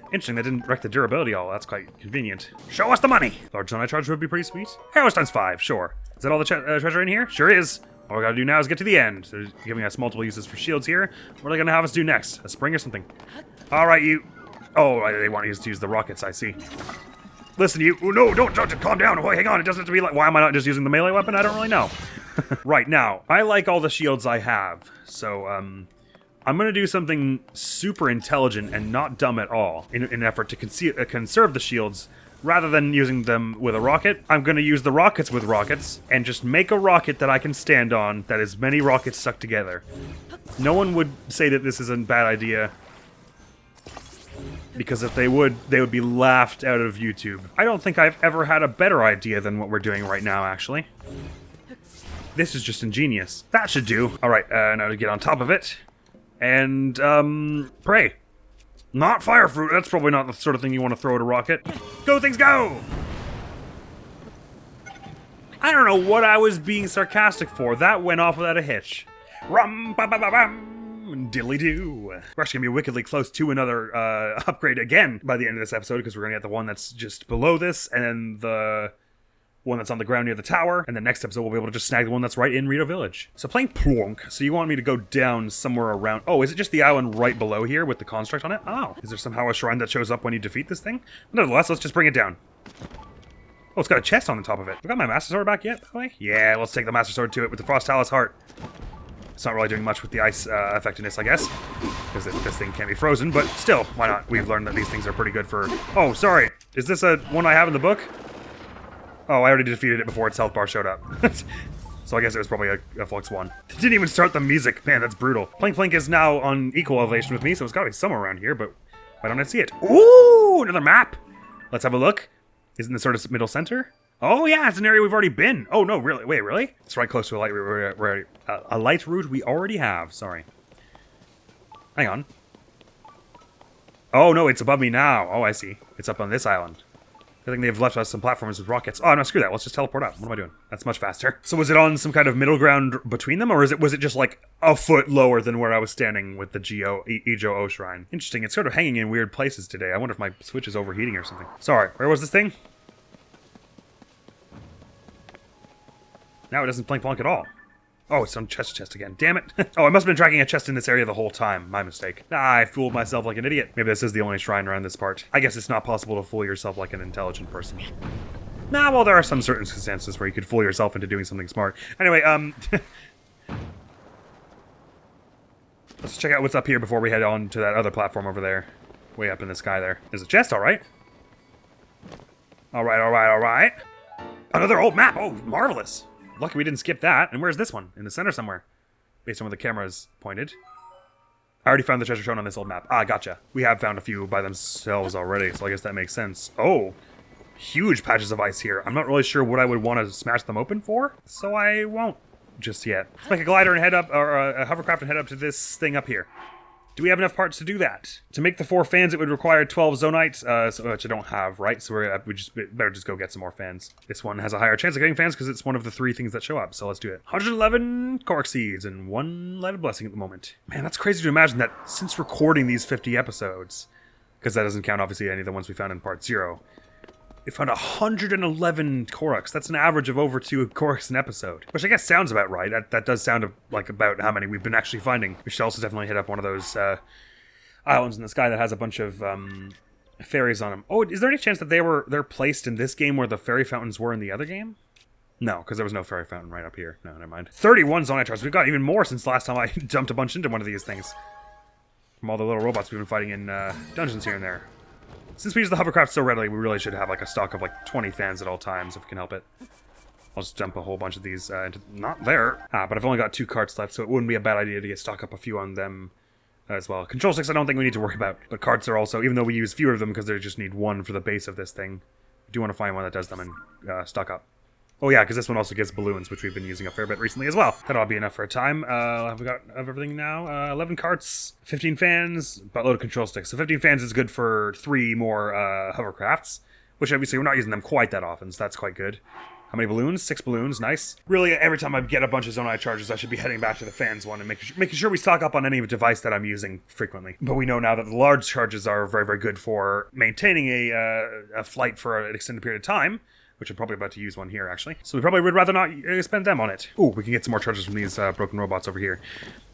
Interesting, that didn't wreck the durability all. That's quite convenient. Show us the money! Large zonite charge would be pretty sweet. Arrow times 5, sure. Is that all the treasure in here? Sure is. All we gotta do now is get to the end. So they're giving us multiple uses for shields here. What are they gonna have us do next? A spring or something? Alright, you... Oh, they want us to use the rockets, I see. Listen, you... Oh, no, don't calm down. Oh, hang on, it doesn't have to be like... Why am I not just using the melee weapon? I don't really know. Right, now, I like all the shields I have. So, I'm gonna do something super intelligent and not dumb at all in an effort to conserve the shields. Rather than using them with a rocket, I'm gonna use the rockets with rockets and just make a rocket that I can stand on that is many rockets stuck together. No one would say that this is a bad idea. Because if they would be laughed out of YouTube. I don't think I've ever had a better idea than what we're doing right now, actually. This is just ingenious. That should do. All right, now to get on top of it. And, pray. Not fire fruit. That's probably not the sort of thing you want to throw at a rocket. Go, things, go! I don't know what I was being sarcastic for. That went off without a hitch. Rum, ba ba ba bum, diddly doo. We're actually gonna be wickedly close to another upgrade again by the end of this episode, because we're gonna get the one that's just below this, and then the one that's on the ground near the tower, and the next episode we'll be able to just snag the one that's right in Rito Village. So playing Plonk, so you want me to go down somewhere around... Oh, is it just the island right below here with the construct on it? Oh, is there somehow a shrine that shows up when you defeat this thing? Nonetheless, let's just bring it down. Oh, it's got a chest on the top of it. I got my Master Sword back yet, by the way? Yeah, let's take the Master Sword to it with the Frost Talus Heart. It's not really doing much with the ice effectiveness, I guess, because this thing can't be frozen, but still, why not? We've learned that these things are pretty good for... Oh, sorry. Is this a one I have in the book? Oh, I already defeated it before its health bar showed up. So I guess it was probably a Flux 1. It didn't even start the music. Man, that's brutal. Plink is now on equal elevation with me, so it's gotta be somewhere around here, but why don't I see it? Ooh, another map! Let's have a look. Isn't this sort of middle center? Oh yeah, it's an area we've already been. Oh no, really? Wait, really? It's right close to a light route. A light route we already have. Sorry. Hang on. Oh no, it's above me now. Oh, I see. It's up on this island. I think they've left us some platforms with rockets. Oh no, screw that. Let's just teleport up. What am I doing? That's much faster. So was it on some kind of middle ground between them, or was it just like a foot lower than where I was standing with the Ijo-O shrine? Interesting. It's sort of hanging in weird places today. I wonder if my Switch is overheating or something. Sorry. Where was this thing? Now it doesn't plonk at all. Oh, it's on chest again. Damn it. Oh, I must have been tracking a chest in this area the whole time. My mistake. I fooled myself like an idiot. Maybe this is the only shrine around this part. I guess it's not possible to fool yourself like an intelligent person. Nah, well, there are some certain circumstances where you could fool yourself into doing something smart. Anyway, let's check out what's up here before we head on to that other platform over there. Way up in the sky there. There's a chest, alright. Alright. Another old map! Oh, marvelous! Lucky we didn't skip that. And where's this one? In the center somewhere. Based on where the camera's pointed. I already found the treasure shown on this old map. Ah, gotcha. We have found a few by themselves already, so I guess that makes sense. Oh, huge patches of ice here. I'm not really sure what I would want to smash them open for, so I won't just yet. Let's make a glider and head up, or a hovercraft and head up to this thing up here. Do we have enough parts to do that? To make the 4 fans, it would require 12 zonite, which I don't have, right? So we better just go get some more fans. This one has a higher chance of getting fans because it's one of the 3 things that show up. So let's do it. 111 Korok seeds and 1 lighted blessing at the moment. Man, that's crazy to imagine that since recording these 50 episodes, because that doesn't count obviously any of the ones we found in part 0. We found 111 Koroks. That's an average of over 2 Koroks an episode. Which I guess sounds about right. That does sound like about how many we've been actually finding. We should also definitely hit up one of those islands in the sky that has a bunch of fairies on them. Oh, is there any chance that they're placed in this game where the fairy fountains were in the other game? No, because there was no fairy fountain right up here. No, never mind. 31 zonite charges. We've got even more since last time I dumped a bunch into one of these things. From all the little robots we've been fighting in dungeons here and there. Since we use the hovercraft so readily, we really should have like a stock of like 20 fans at all times if we can help it. I'll just dump a whole bunch of these into... Not there! But I've only got 2 carts left, so it wouldn't be a bad idea to stock up a few on them as well. Control sticks I don't think we need to worry about. But carts are also, even though we use fewer of them because they just need 1 for the base of this thing, I do want to find one that does them and stock up. Oh yeah, because this one also gives balloons, which we've been using a fair bit recently as well. That'll be enough for a time. Have we got everything now? 11 carts, 15 fans, buttload of control sticks. So 15 fans is good for 3 more hovercrafts, which obviously we're not using them quite that often, so that's quite good. How many balloons? 6 balloons, nice. Really, every time I get a bunch of zonite charges, I should be heading back to the fans one and making sure we stock up on any device that I'm using frequently. But we know now that the large charges are very, very good for maintaining a flight for an extended period of time, which I'm probably about to use one here, actually. So we probably would rather not spend them on it. Ooh, we can get some more charges from these broken robots over here.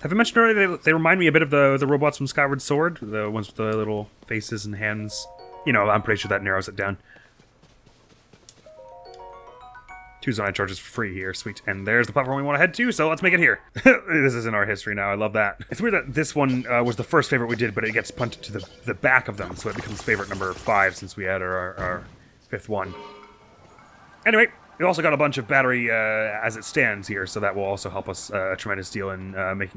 Have I mentioned earlier they remind me a bit of the robots from Skyward Sword? The ones with the little faces and hands. You know, I'm pretty sure that narrows it down. 2 zonite charges for free here, sweet. And there's the platform we want to head to, so let's make it here. This is in our history now, I love that. It's weird that this one was the first favorite we did, but it gets punted to the back of them, so it becomes favorite number 5 since we added our 5th one. Anyway, We also got a bunch of battery as it stands here, so that will also help us a tremendous deal in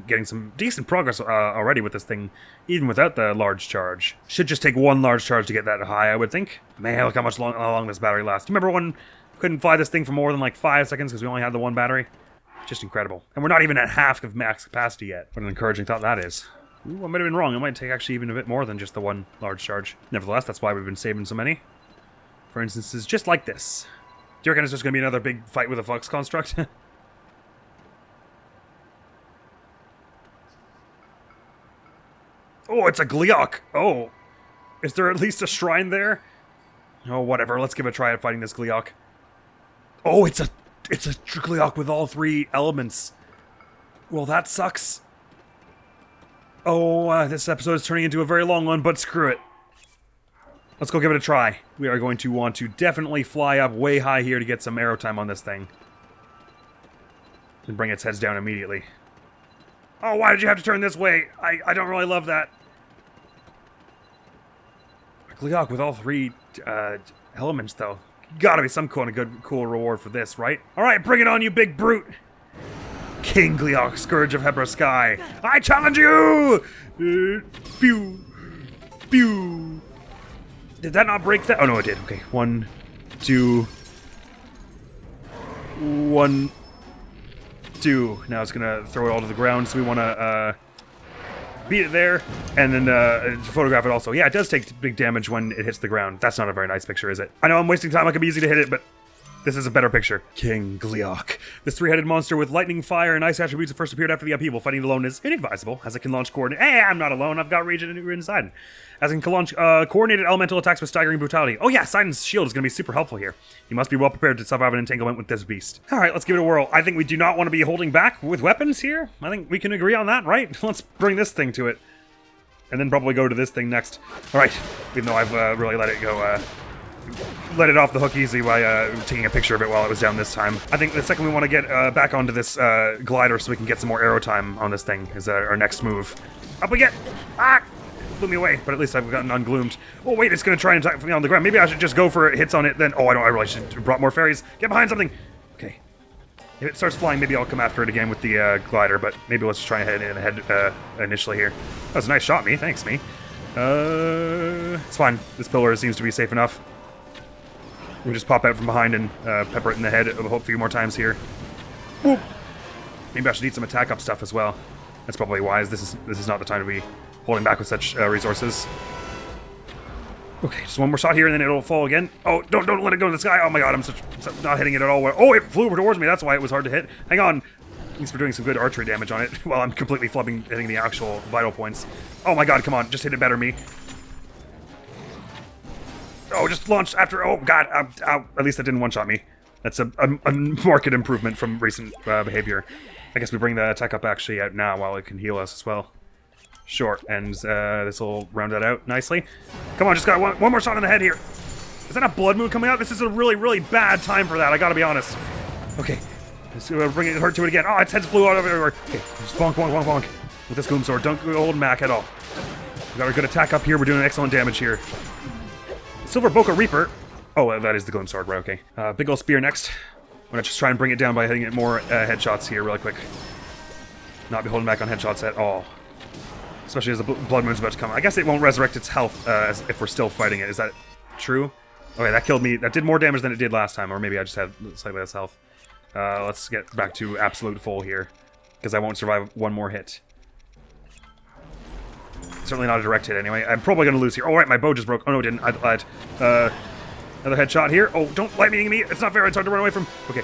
getting some decent progress already with this thing, even without the large charge. Should just take one large charge to get that high, I would think. Man, look how long this battery lasts. Do you remember when we couldn't fly this thing for more than like 5 seconds because we only had the one battery? Just incredible. And we're not even at half of max capacity yet. What an encouraging thought that is. Ooh, I might have been wrong. It might take actually even a bit more than just the one large charge. Nevertheless, that's why we've been saving so many. For instances, just like this. Do you reckon it's just going to be another big fight with a Flux construct? Oh, it's a Gleeok. Oh. Is there at least a shrine there? Oh, whatever. Let's give it a try at fighting this Gleeok. Oh, it's a Gleeok with all 3 elements. Well, that sucks. Oh, this episode is turning into a very long one, but screw it. Let's go give it a try. We are going to want to definitely fly up way high here to get some aero time on this thing. And bring its heads down immediately. Oh, why did you have to turn this way? I don't really love that. A Gleeok with all 3 elements, though. Gotta be some kind of cool reward for this, right? Alright, bring it on, you big brute! King Gleeok, Scourge of Hebra Sky. I challenge you! Pew. Pew. Did that not break that? Oh, no, it did. Okay, 1, 2. 1, 2. Now it's gonna throw it all to the ground, so we wanna, beat it there, and then, photograph it also. Yeah, it does take big damage when it hits the ground. That's not a very nice picture, is it? I know I'm wasting time. It could be easy to hit it, but this is a better picture. King Gleeok. This 3-headed monster with lightning, fire, and ice attributes that first appeared after the upheaval. Fighting alone is inadvisable, as it can launch coordinated... Hey, I'm not alone. I've got Regent inside. As it can launch coordinated elemental attacks with staggering brutality. Oh yeah, Sidon's shield is going to be super helpful here. You must be well prepared to survive an entanglement with this beast. Alright, let's give it a whirl. I think we do not want to be holding back with weapons here. I think we can agree on that, right? Let's bring this thing to it. And then probably go to this thing next. Alright, even though I've really let it go... let it off the hook easy by taking a picture of it while it was down this time. I think the second we want to get back onto this glider so we can get some more aero time on this thing is our next move. Up we get! Ah! Blew me away, but at least I've gotten ungloomed. Oh wait, it's going to try and attack me on the ground. Maybe I should just go for hits on it then. Oh, I really should have brought more fairies. Get behind something! Okay. If it starts flying, maybe I'll come after it again with the glider, but maybe let's try and head initially here. That was a nice shot, me. Thanks, me. It's fine. This pillar seems to be safe enough. We just pop out from behind and pepper it in the head a few more times here. Whoop. Maybe I should eat some attack up stuff as well. That's probably wise. This is not the time to be holding back with such resources. Okay, just one more shot here and then it'll fall again. Oh, don't let it go in the sky. Oh my god, I'm not hitting it at all. Oh, it flew towards me. That's why it was hard to hit. Hang on. At least we're doing some good archery damage on it while I'm completely hitting the actual vital points. Oh my god, come on. Just hit it better, me. Oh, just launched after... Oh, God. Ow. At least that didn't one-shot me. That's a marked improvement from recent behavior. I guess we bring the attack up actually out now while it can heal us as well. Sure. And this will round that out nicely. Come on, just got one more shot in the head here. Is that a blood moon coming out? This is a really, really bad time for that. I gotta be honest. Okay. Let's bring it hurt to it again. Oh, its head flew out everywhere. Okay. Just bonk, bonk, bonk, bonk. With this Gloom Sword. Don't hold Mac at all. We got a good attack up here. We're doing excellent damage here. Silver Boca Reaper. Oh, that is the Gloom Sword, right, okay. Big ol' spear next. I'm gonna just try and bring it down by hitting it more headshots here really quick. Not be holding back on headshots at all. Especially as the Blood Moon's about to come. I guess it won't resurrect its health if we're still fighting it. Is that true? Okay, that killed me. That did more damage than it did last time, or maybe I just had slightly less health. Let's get back to absolute full here, because I won't survive one more hit. Certainly not a direct hit anyway. I'm probably going to lose here. Oh, right, my bow just broke. Oh, no, it didn't. I lied. Another headshot here. Oh, don't lightning me. It's not fair. It's hard to run away from. Okay.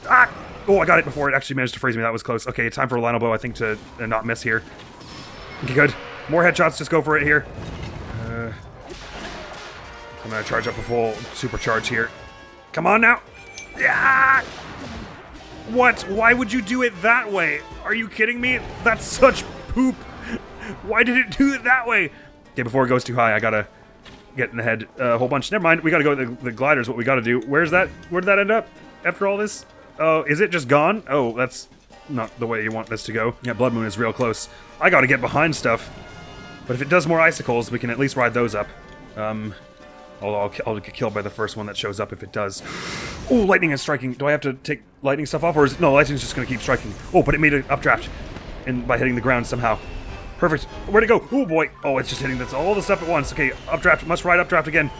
Ah! Oh, I got it before it actually managed to freeze me. That was close. Okay, time for a Lionel Bow, I think, to not miss here. Okay, good. More headshots. Just go for it here. I'm going to charge up a full supercharge here. Come on now. Yeah! What? Why would you do it that way? Are you kidding me? That's such poop. Why did it do it that way? Okay, before it goes too high, I gotta get in the head a whole bunch. Never mind, we gotta go with the gliders, what we gotta do. Where's that? Where did that end up after all this? Oh, is it just gone? Oh, that's not the way you want this to go. Yeah, Blood Moon is real close. I gotta get behind stuff. But if it does more icicles, we can at least ride those up. Although I'll get killed by the first one that shows up if it does. Oh, lightning is striking. Do I have to take lightning stuff off, or is no? Lightning's just gonna keep striking. Oh, but it made an updraft, and by hitting the ground somehow. Perfect. Where'd it go? Oh boy. Oh, it's just hitting this all the stuff at once. Okay, updraft. Must ride updraft again,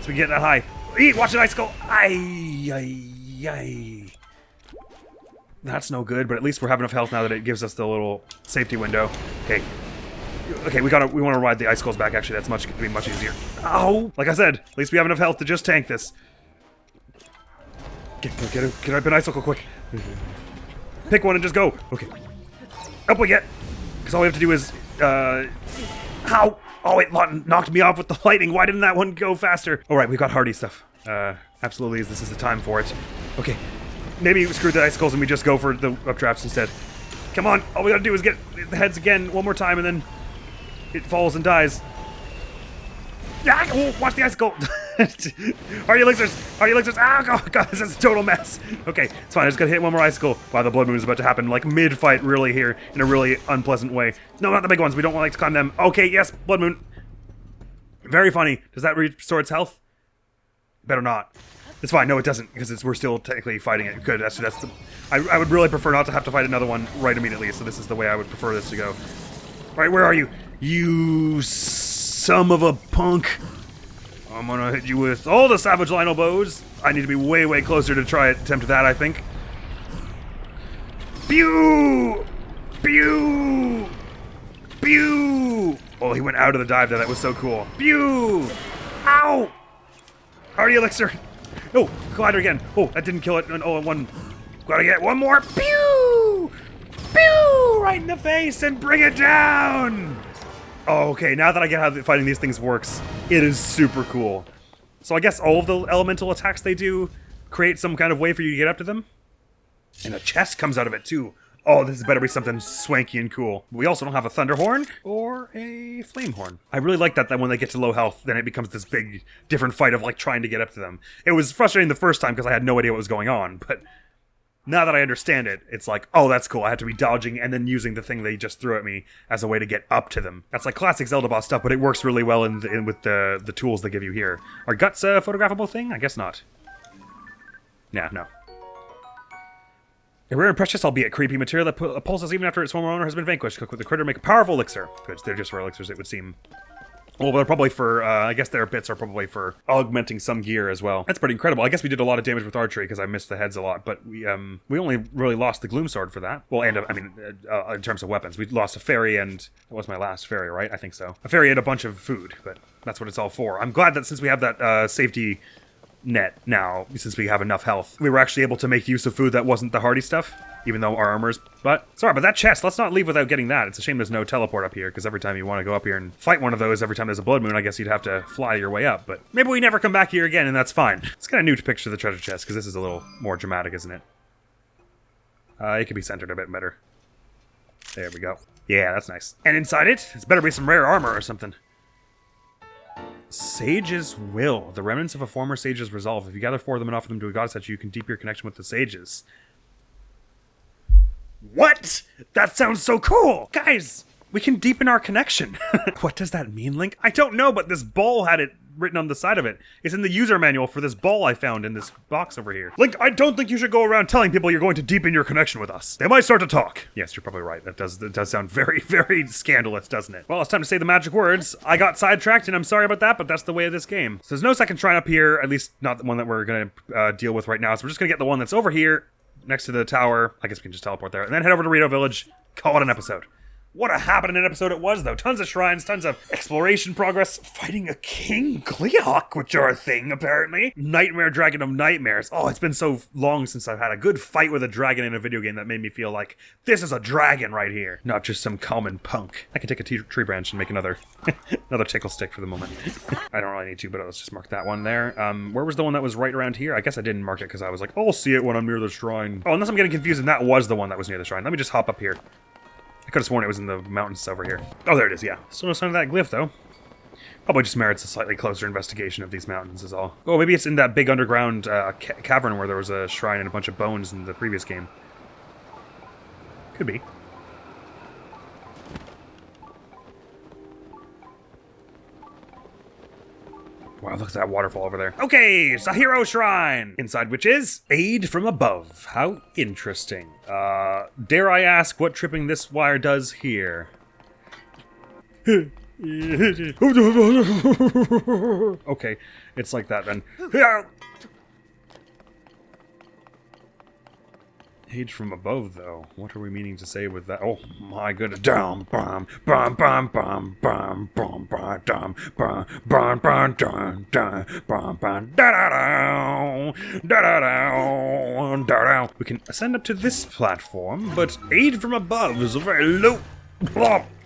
so we get that high. Eat. Watch an icicle. Ay. That's no good, but at least we're having enough health now that it gives us the little safety window. Okay. Okay, we want to ride the icicles back. Actually, that's much easier. Ow! Like I said, at least we have enough health to just tank this. Get up an icicle quick. Pick one and just go. Okay. Up we get. Because all we have to do is, ow! Oh, it knocked me off with the lightning. Why didn't that one go faster? All right, we've got hardy stuff. Absolutely, this is the time for it. Okay. Maybe we screw the icicles and we just go for the updrafts instead. Come on, all we gotta do is get the heads again one more time and then it falls and dies. Yeah, oh, watch the icicle. Hardy elixirs. Oh god, this is a total mess. Okay, it's fine, I just gotta hit one more icicle. Wow, the blood moon is about to happen like mid-fight really here in a really unpleasant way. No, not the big ones, we don't like to climb them. Okay, yes, blood moon. Very funny. Does that restore its health? Better not. It's fine. No, it doesn't, because we're still technically fighting it. Good. That's the. I would really prefer not to have to fight another one right immediately. So this is the way I would prefer this to go. All right, where are you? You son of a punk! I'm gonna hit you with all the Savage Lionel bows. I need to be way closer to try attempt that. I think. Pew! Pew! Pew! Oh, he went out of the dive there. That was so cool. Pew! Ow! Hardy elixir. No, collider again. Oh, that didn't kill it. Oh, one. Gotta get one more. Pew! Pew! Right in the face and bring it down. Oh, okay, now that I get how fighting these things works, it is super cool. So I guess all of the elemental attacks they do create some kind of way for you to get up to them. And a chest comes out of it too. Oh, this better be something swanky and cool. We also don't have a thunder horn or a flame horn. I really like that when they get to low health, then it becomes this big, different fight of like trying to get up to them. It was frustrating the first time because I had no idea what was going on, but now that I understand it, it's like, oh, that's cool. I have to be dodging and then using the thing they just threw at me as a way to get up to them. That's like classic Zelda boss stuff, but it works really well with the tools they give you here. Are guts a photographable thing? I guess not. Yeah, no. A rare and precious, albeit creepy material that pulses even after its former owner has been vanquished. Cook with the critter, make a powerful elixir. Good, they're just rare elixirs, it would seem. Well, they're probably for, I guess their bits are probably for augmenting some gear as well. That's pretty incredible. I guess we did a lot of damage with archery because I missed the heads a lot, but we only really lost the gloom sword for that. Well, and, in terms of weapons. We lost a fairy and, that was my last fairy, right? I think so. A fairy and a bunch of food, but that's what it's all for. I'm glad that since we have that safety net now, since we have enough health, we were actually able to make use of food that wasn't the hardy stuff, even though our armor's but sorry, but that chest, let's not leave without getting that. It's a shame there's no teleport up here, because every time you want to go up here and fight one of those, every time there's a blood moon, I guess you'd have to fly your way up, but maybe we never come back here again, and that's fine. It's kind of new to picture the treasure chest, because this is a little more dramatic, isn't it? It could be centered a bit better. There we go. Yeah, that's nice. And inside it, it's better be some rare armor or something. Sage's Will. The remnants of a former sage's resolve. If you gather 4 of them and offer them to a god statue, you can deepen your connection with the sages. What? That sounds so cool! Guys, we can deepen our connection. What does that mean, Link? I don't know, but this ball had it written on the side of it. It's in the user manual for this ball I found in this box over here. Link, I don't think you should go around telling people you're going to deepen your connection with us. They might start to talk. Yes, you're probably right. That does sound very, very scandalous, doesn't it? Well, it's time to say the magic words. I got sidetracked, and I'm sorry about that, but that's the way of this game. So there's no second shrine up here, at least not the one that we're going to deal with right now. So we're just going to get the one that's over here, next to the tower. I guess we can just teleport there. And then head over to Rito Village. Call it an episode. What a happening episode it was, though. Tons of shrines, tons of exploration progress, fighting a King Gleehawk, which are a thing, apparently. Nightmare Dragon of Nightmares. Oh, it's been so long since I've had a good fight with a dragon in a video game that made me feel like, this is a dragon right here, not just some common punk. I can take a tree branch and make another another tickle stick for the moment. I don't really need to, but let's just mark that one there. Where was the one that was right around here? I guess I didn't mark it because I was like, I'll see it when I'm near the shrine. Oh, unless I'm getting confused and that was the one that was near the shrine. Let me just hop up here. I could have sworn it was in the mountains over here. Oh, there it is, yeah. Still no sign of that glyph, though. Probably just merits a slightly closer investigation of these mountains is all. Oh, maybe it's in that big underground cavern where there was a shrine and a bunch of bones in the previous game. Could be. Wow, look at that waterfall over there. Okay, it's a hero shrine, inside which is aid from above. How interesting. Dare I ask what tripping this wire does here? Okay, it's like that then. Aid from above, though. What are we meaning to say with that? Oh my goodness! Down, bum, bum, bum, bum, bum, bum, bum, dum, bum, bum, bum, dum, dum, bum, bum, da da da da da da. We can ascend up to this platform, but aid from above is a very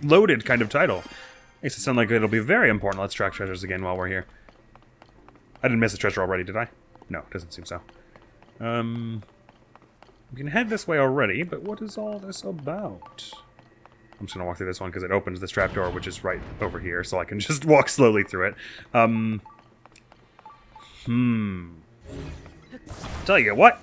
loaded kind of title. Makes it sound like it'll be very important. Let's track treasures again while we're here. I didn't miss a treasure already, did I? No, doesn't seem so. We can head this way already, but what is all this about? I'm just gonna walk through this one because it opens this trapdoor, which is right over here, so I can just walk slowly through it. Tell you what.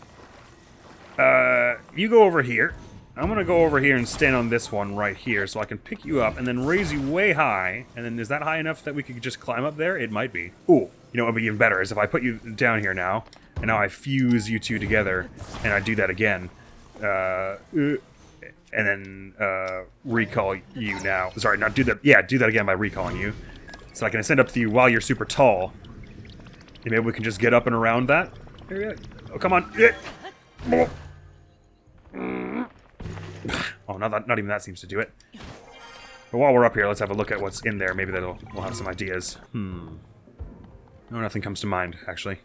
You go over here. I'm gonna go over here and stand on this one right here, so I can pick you up and then raise you way high. And then is that high enough that we could just climb up there? It might be. Ooh, you know what would be even better is if I put you down here now. And now I fuse you two together, and I do that again. And then recall you now. Sorry, not do that. Yeah, do that again by recalling you. So I can ascend up to you while you're super tall. And maybe we can just get up and around that. Oh, come on. Oh, not even that seems to do it. But while we're up here, let's have a look at what's in there. Maybe we'll have some ideas. No, nothing comes to mind, actually.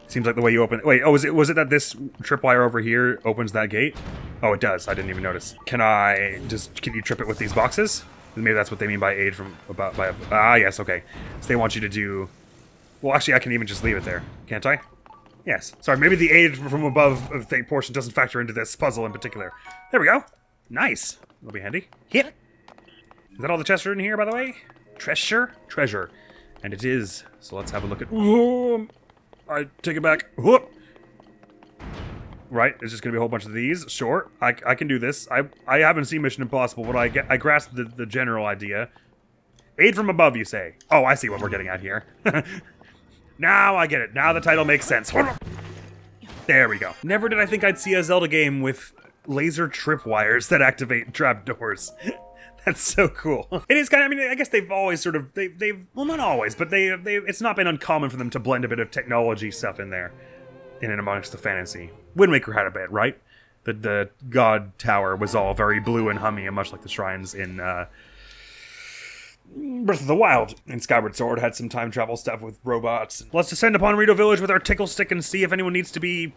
Seems like the way you open... Wait, oh, was it that this tripwire over here opens that gate? Oh, it does. I didn't even notice. Can you trip it with these boxes? Maybe that's what they mean by aid from... yes, okay. So they want you to do... Well, actually, I can even just leave it there. Can't I? Yes. Sorry, maybe the aid from above of the portion doesn't factor into this puzzle in particular. There we go. Nice. That'll be handy. Hit. Is that all the treasure in here, by the way? Treasure? Treasure. And it is. So let's have a look at... I take it back. Whoop. Right, there's just gonna be a whole bunch of these. Sure, I can do this. I haven't seen Mission Impossible, but I grasp the general idea. Aid from above, you say? Oh, I see what we're getting at here. Now I get it. Now the title makes sense. There we go. Never did I think I'd see a Zelda game with laser tripwires that activate trapdoors. That's so cool. It is kind of, I mean, I guess they've always sort of, they've well, not always, but it's not been uncommon for them to blend a bit of technology stuff in there, in and amongst the fantasy. Wind Waker had a bit, right? The God Tower was all very blue and hummy, and much like the shrines in Breath of the Wild. And Skyward Sword had some time travel stuff with robots. Let's descend upon Rito Village with our tickle stick and see if anyone needs to be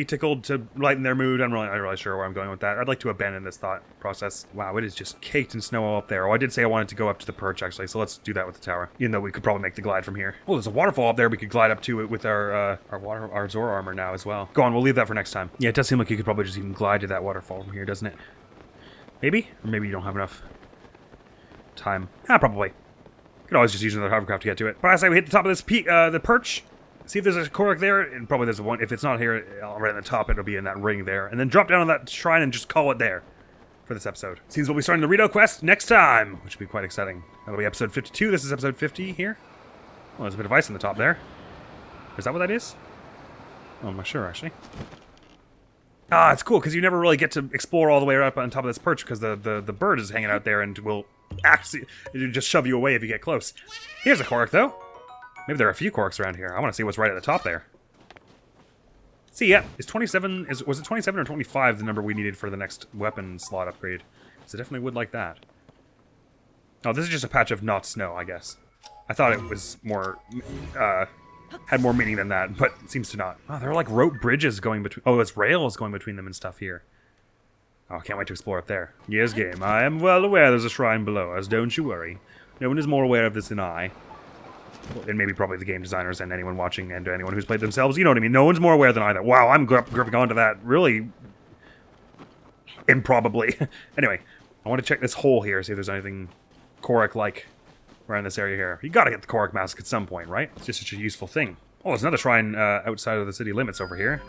tickled to lighten their mood. I'm not really sure where I'm going with that. I'd like to abandon this thought process. Wow, it is just caked in snow all up there. Oh, I did say I wanted to go up to the perch, actually, so let's do that with the tower. Even though we could probably make the glide from here. Oh, there's a waterfall up there we could glide up to it with our Zora armor now as well. Go on, we'll leave that for next time. Yeah, it does seem like you could probably just even glide to that waterfall from here, doesn't it? Maybe? Or maybe you don't have enough time. Probably. Could always just use another hovercraft to get to it. But I say we hit the top of this the perch. See if there's a Korok there, and probably there's one. If it's not here, right on the top, it'll be in that ring there. And then drop down on that shrine and just call it there for this episode. Seems we'll be starting the Rito quest next time, which will be quite exciting. That'll be episode 52. This is episode 50 here. Oh, there's a bit of ice on the top there. Is that what that is? Oh, I'm not sure, actually. Ah, it's cool, because you never really get to explore all the way up on top of this perch, because the bird is hanging out there and will actually just shove you away if you get close. Here's a Korok, though. Maybe there are a few Koroks around here. I want to see what's right at the top there. See, yeah, was it 27 or 25 the number we needed for the next weapon slot upgrade? So definitely would like that. Oh, this is just a patch of not snow, I guess. I thought it was more, had more meaning than that, but it seems to not. Oh, there are like rope bridges going between, oh, it's rails going between them and stuff here. Oh, can't wait to explore up there. Yes, game, I am well aware there's a shrine below us, don't you worry. No one is more aware of this than I. And maybe probably the game designers and anyone watching and anyone who's played themselves. You know what I mean? No one's more aware than I. That wow, I'm gripping onto that really improbably. Anyway, I want to check this hole here, see if there's anything Korok-like around this area here. You gotta get the Korok mask at some point, right? It's just such a useful thing. Oh, there's another shrine outside of the city limits over here.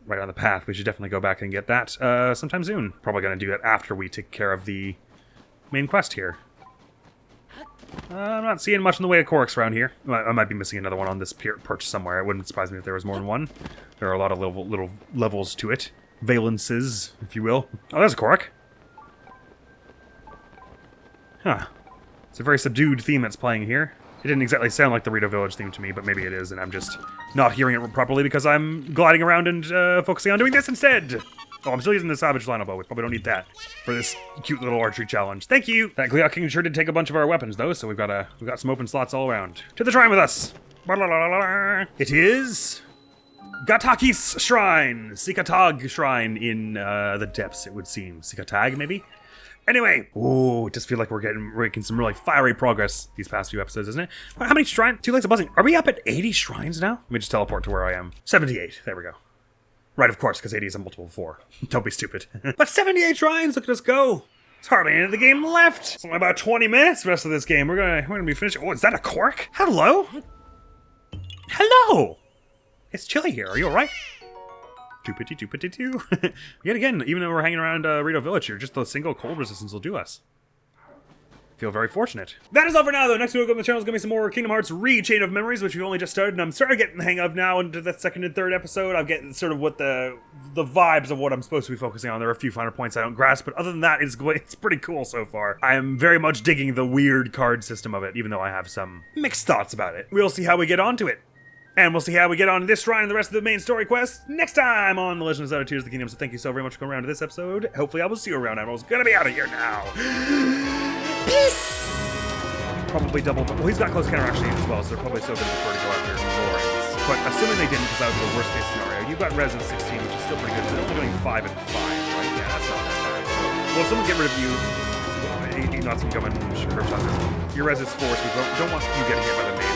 Right on the path. We should definitely go back and get that sometime soon. Probably gonna do it after we take care of the main quest here. I'm not seeing much in the way of corks around here. I might be missing another one on this perch somewhere. It wouldn't surprise me if there was more than one. There are a lot of little levels to it. Valences, if you will. Oh, there's a cork. Huh. It's a very subdued theme that's playing here. It didn't exactly sound like the Rito Village theme to me, but maybe it is, and I'm just not hearing it properly because I'm gliding around and focusing on doing this instead. Oh, I'm still using the Savage Lino Bow. We probably don't need that for this cute little archery challenge. Thank you! That Gleeok King sure did take a bunch of our weapons, though, so we've got some open slots all around. To the shrine with us! It is... Gataki's Shrine! Sikatag Shrine in the depths, it would seem. Sikatag, maybe? Anyway, ooh, it just feels like we're making some really fiery progress these past few episodes, isn't it? How many shrines? 2 legs of buzzing. Are we up at 80 shrines now? Let me just teleport to where I am. 78. There we go. Right, of course, because 80 is a multiple of 4. Don't be stupid. But 78 shrines, look at us go. There's hardly any of the game left. It's only about 20 minutes the rest of this game. We're gonna be finished. Oh, is that a cork? Hello? Hello! It's chilly here. Are you alright? 252. Yet again, even though we're hanging around Rito Village here, just the single cold resistance will do us. Feel very fortunate. That is all for now, though. Next week on the channel is going to be some more Kingdom Hearts Chain of Memories, which we've only just started, and I'm starting to get the hang of now into the second and third episode. I'm getting sort of what the vibes of what I'm supposed to be focusing on. There are a few finer points I don't grasp, but other than that, it's pretty cool so far. I am very much digging the weird card system of it, even though I have some mixed thoughts about it. We'll see how we get onto it. And we'll see how we get on to this shrine and the rest of the main story quest next time on The Legend of Zelda Tears of the Kingdom. So thank you so very much for coming around to this episode. Hopefully I will see you around. Admiral's gonna be out of here now. Peace! Probably double, well, he's got close counter actually as well, so they're probably still gonna prefer to go after Lawrence. But assuming they didn't, because that would be the worst case scenario, you've got res of 16, which is still pretty good. So they're only doing 5 and 5, right? Yeah, that's not that bad. So, well, if someone get rid of you, not some come and curve shot this. Your res is 4, so we don't want you getting hit by the main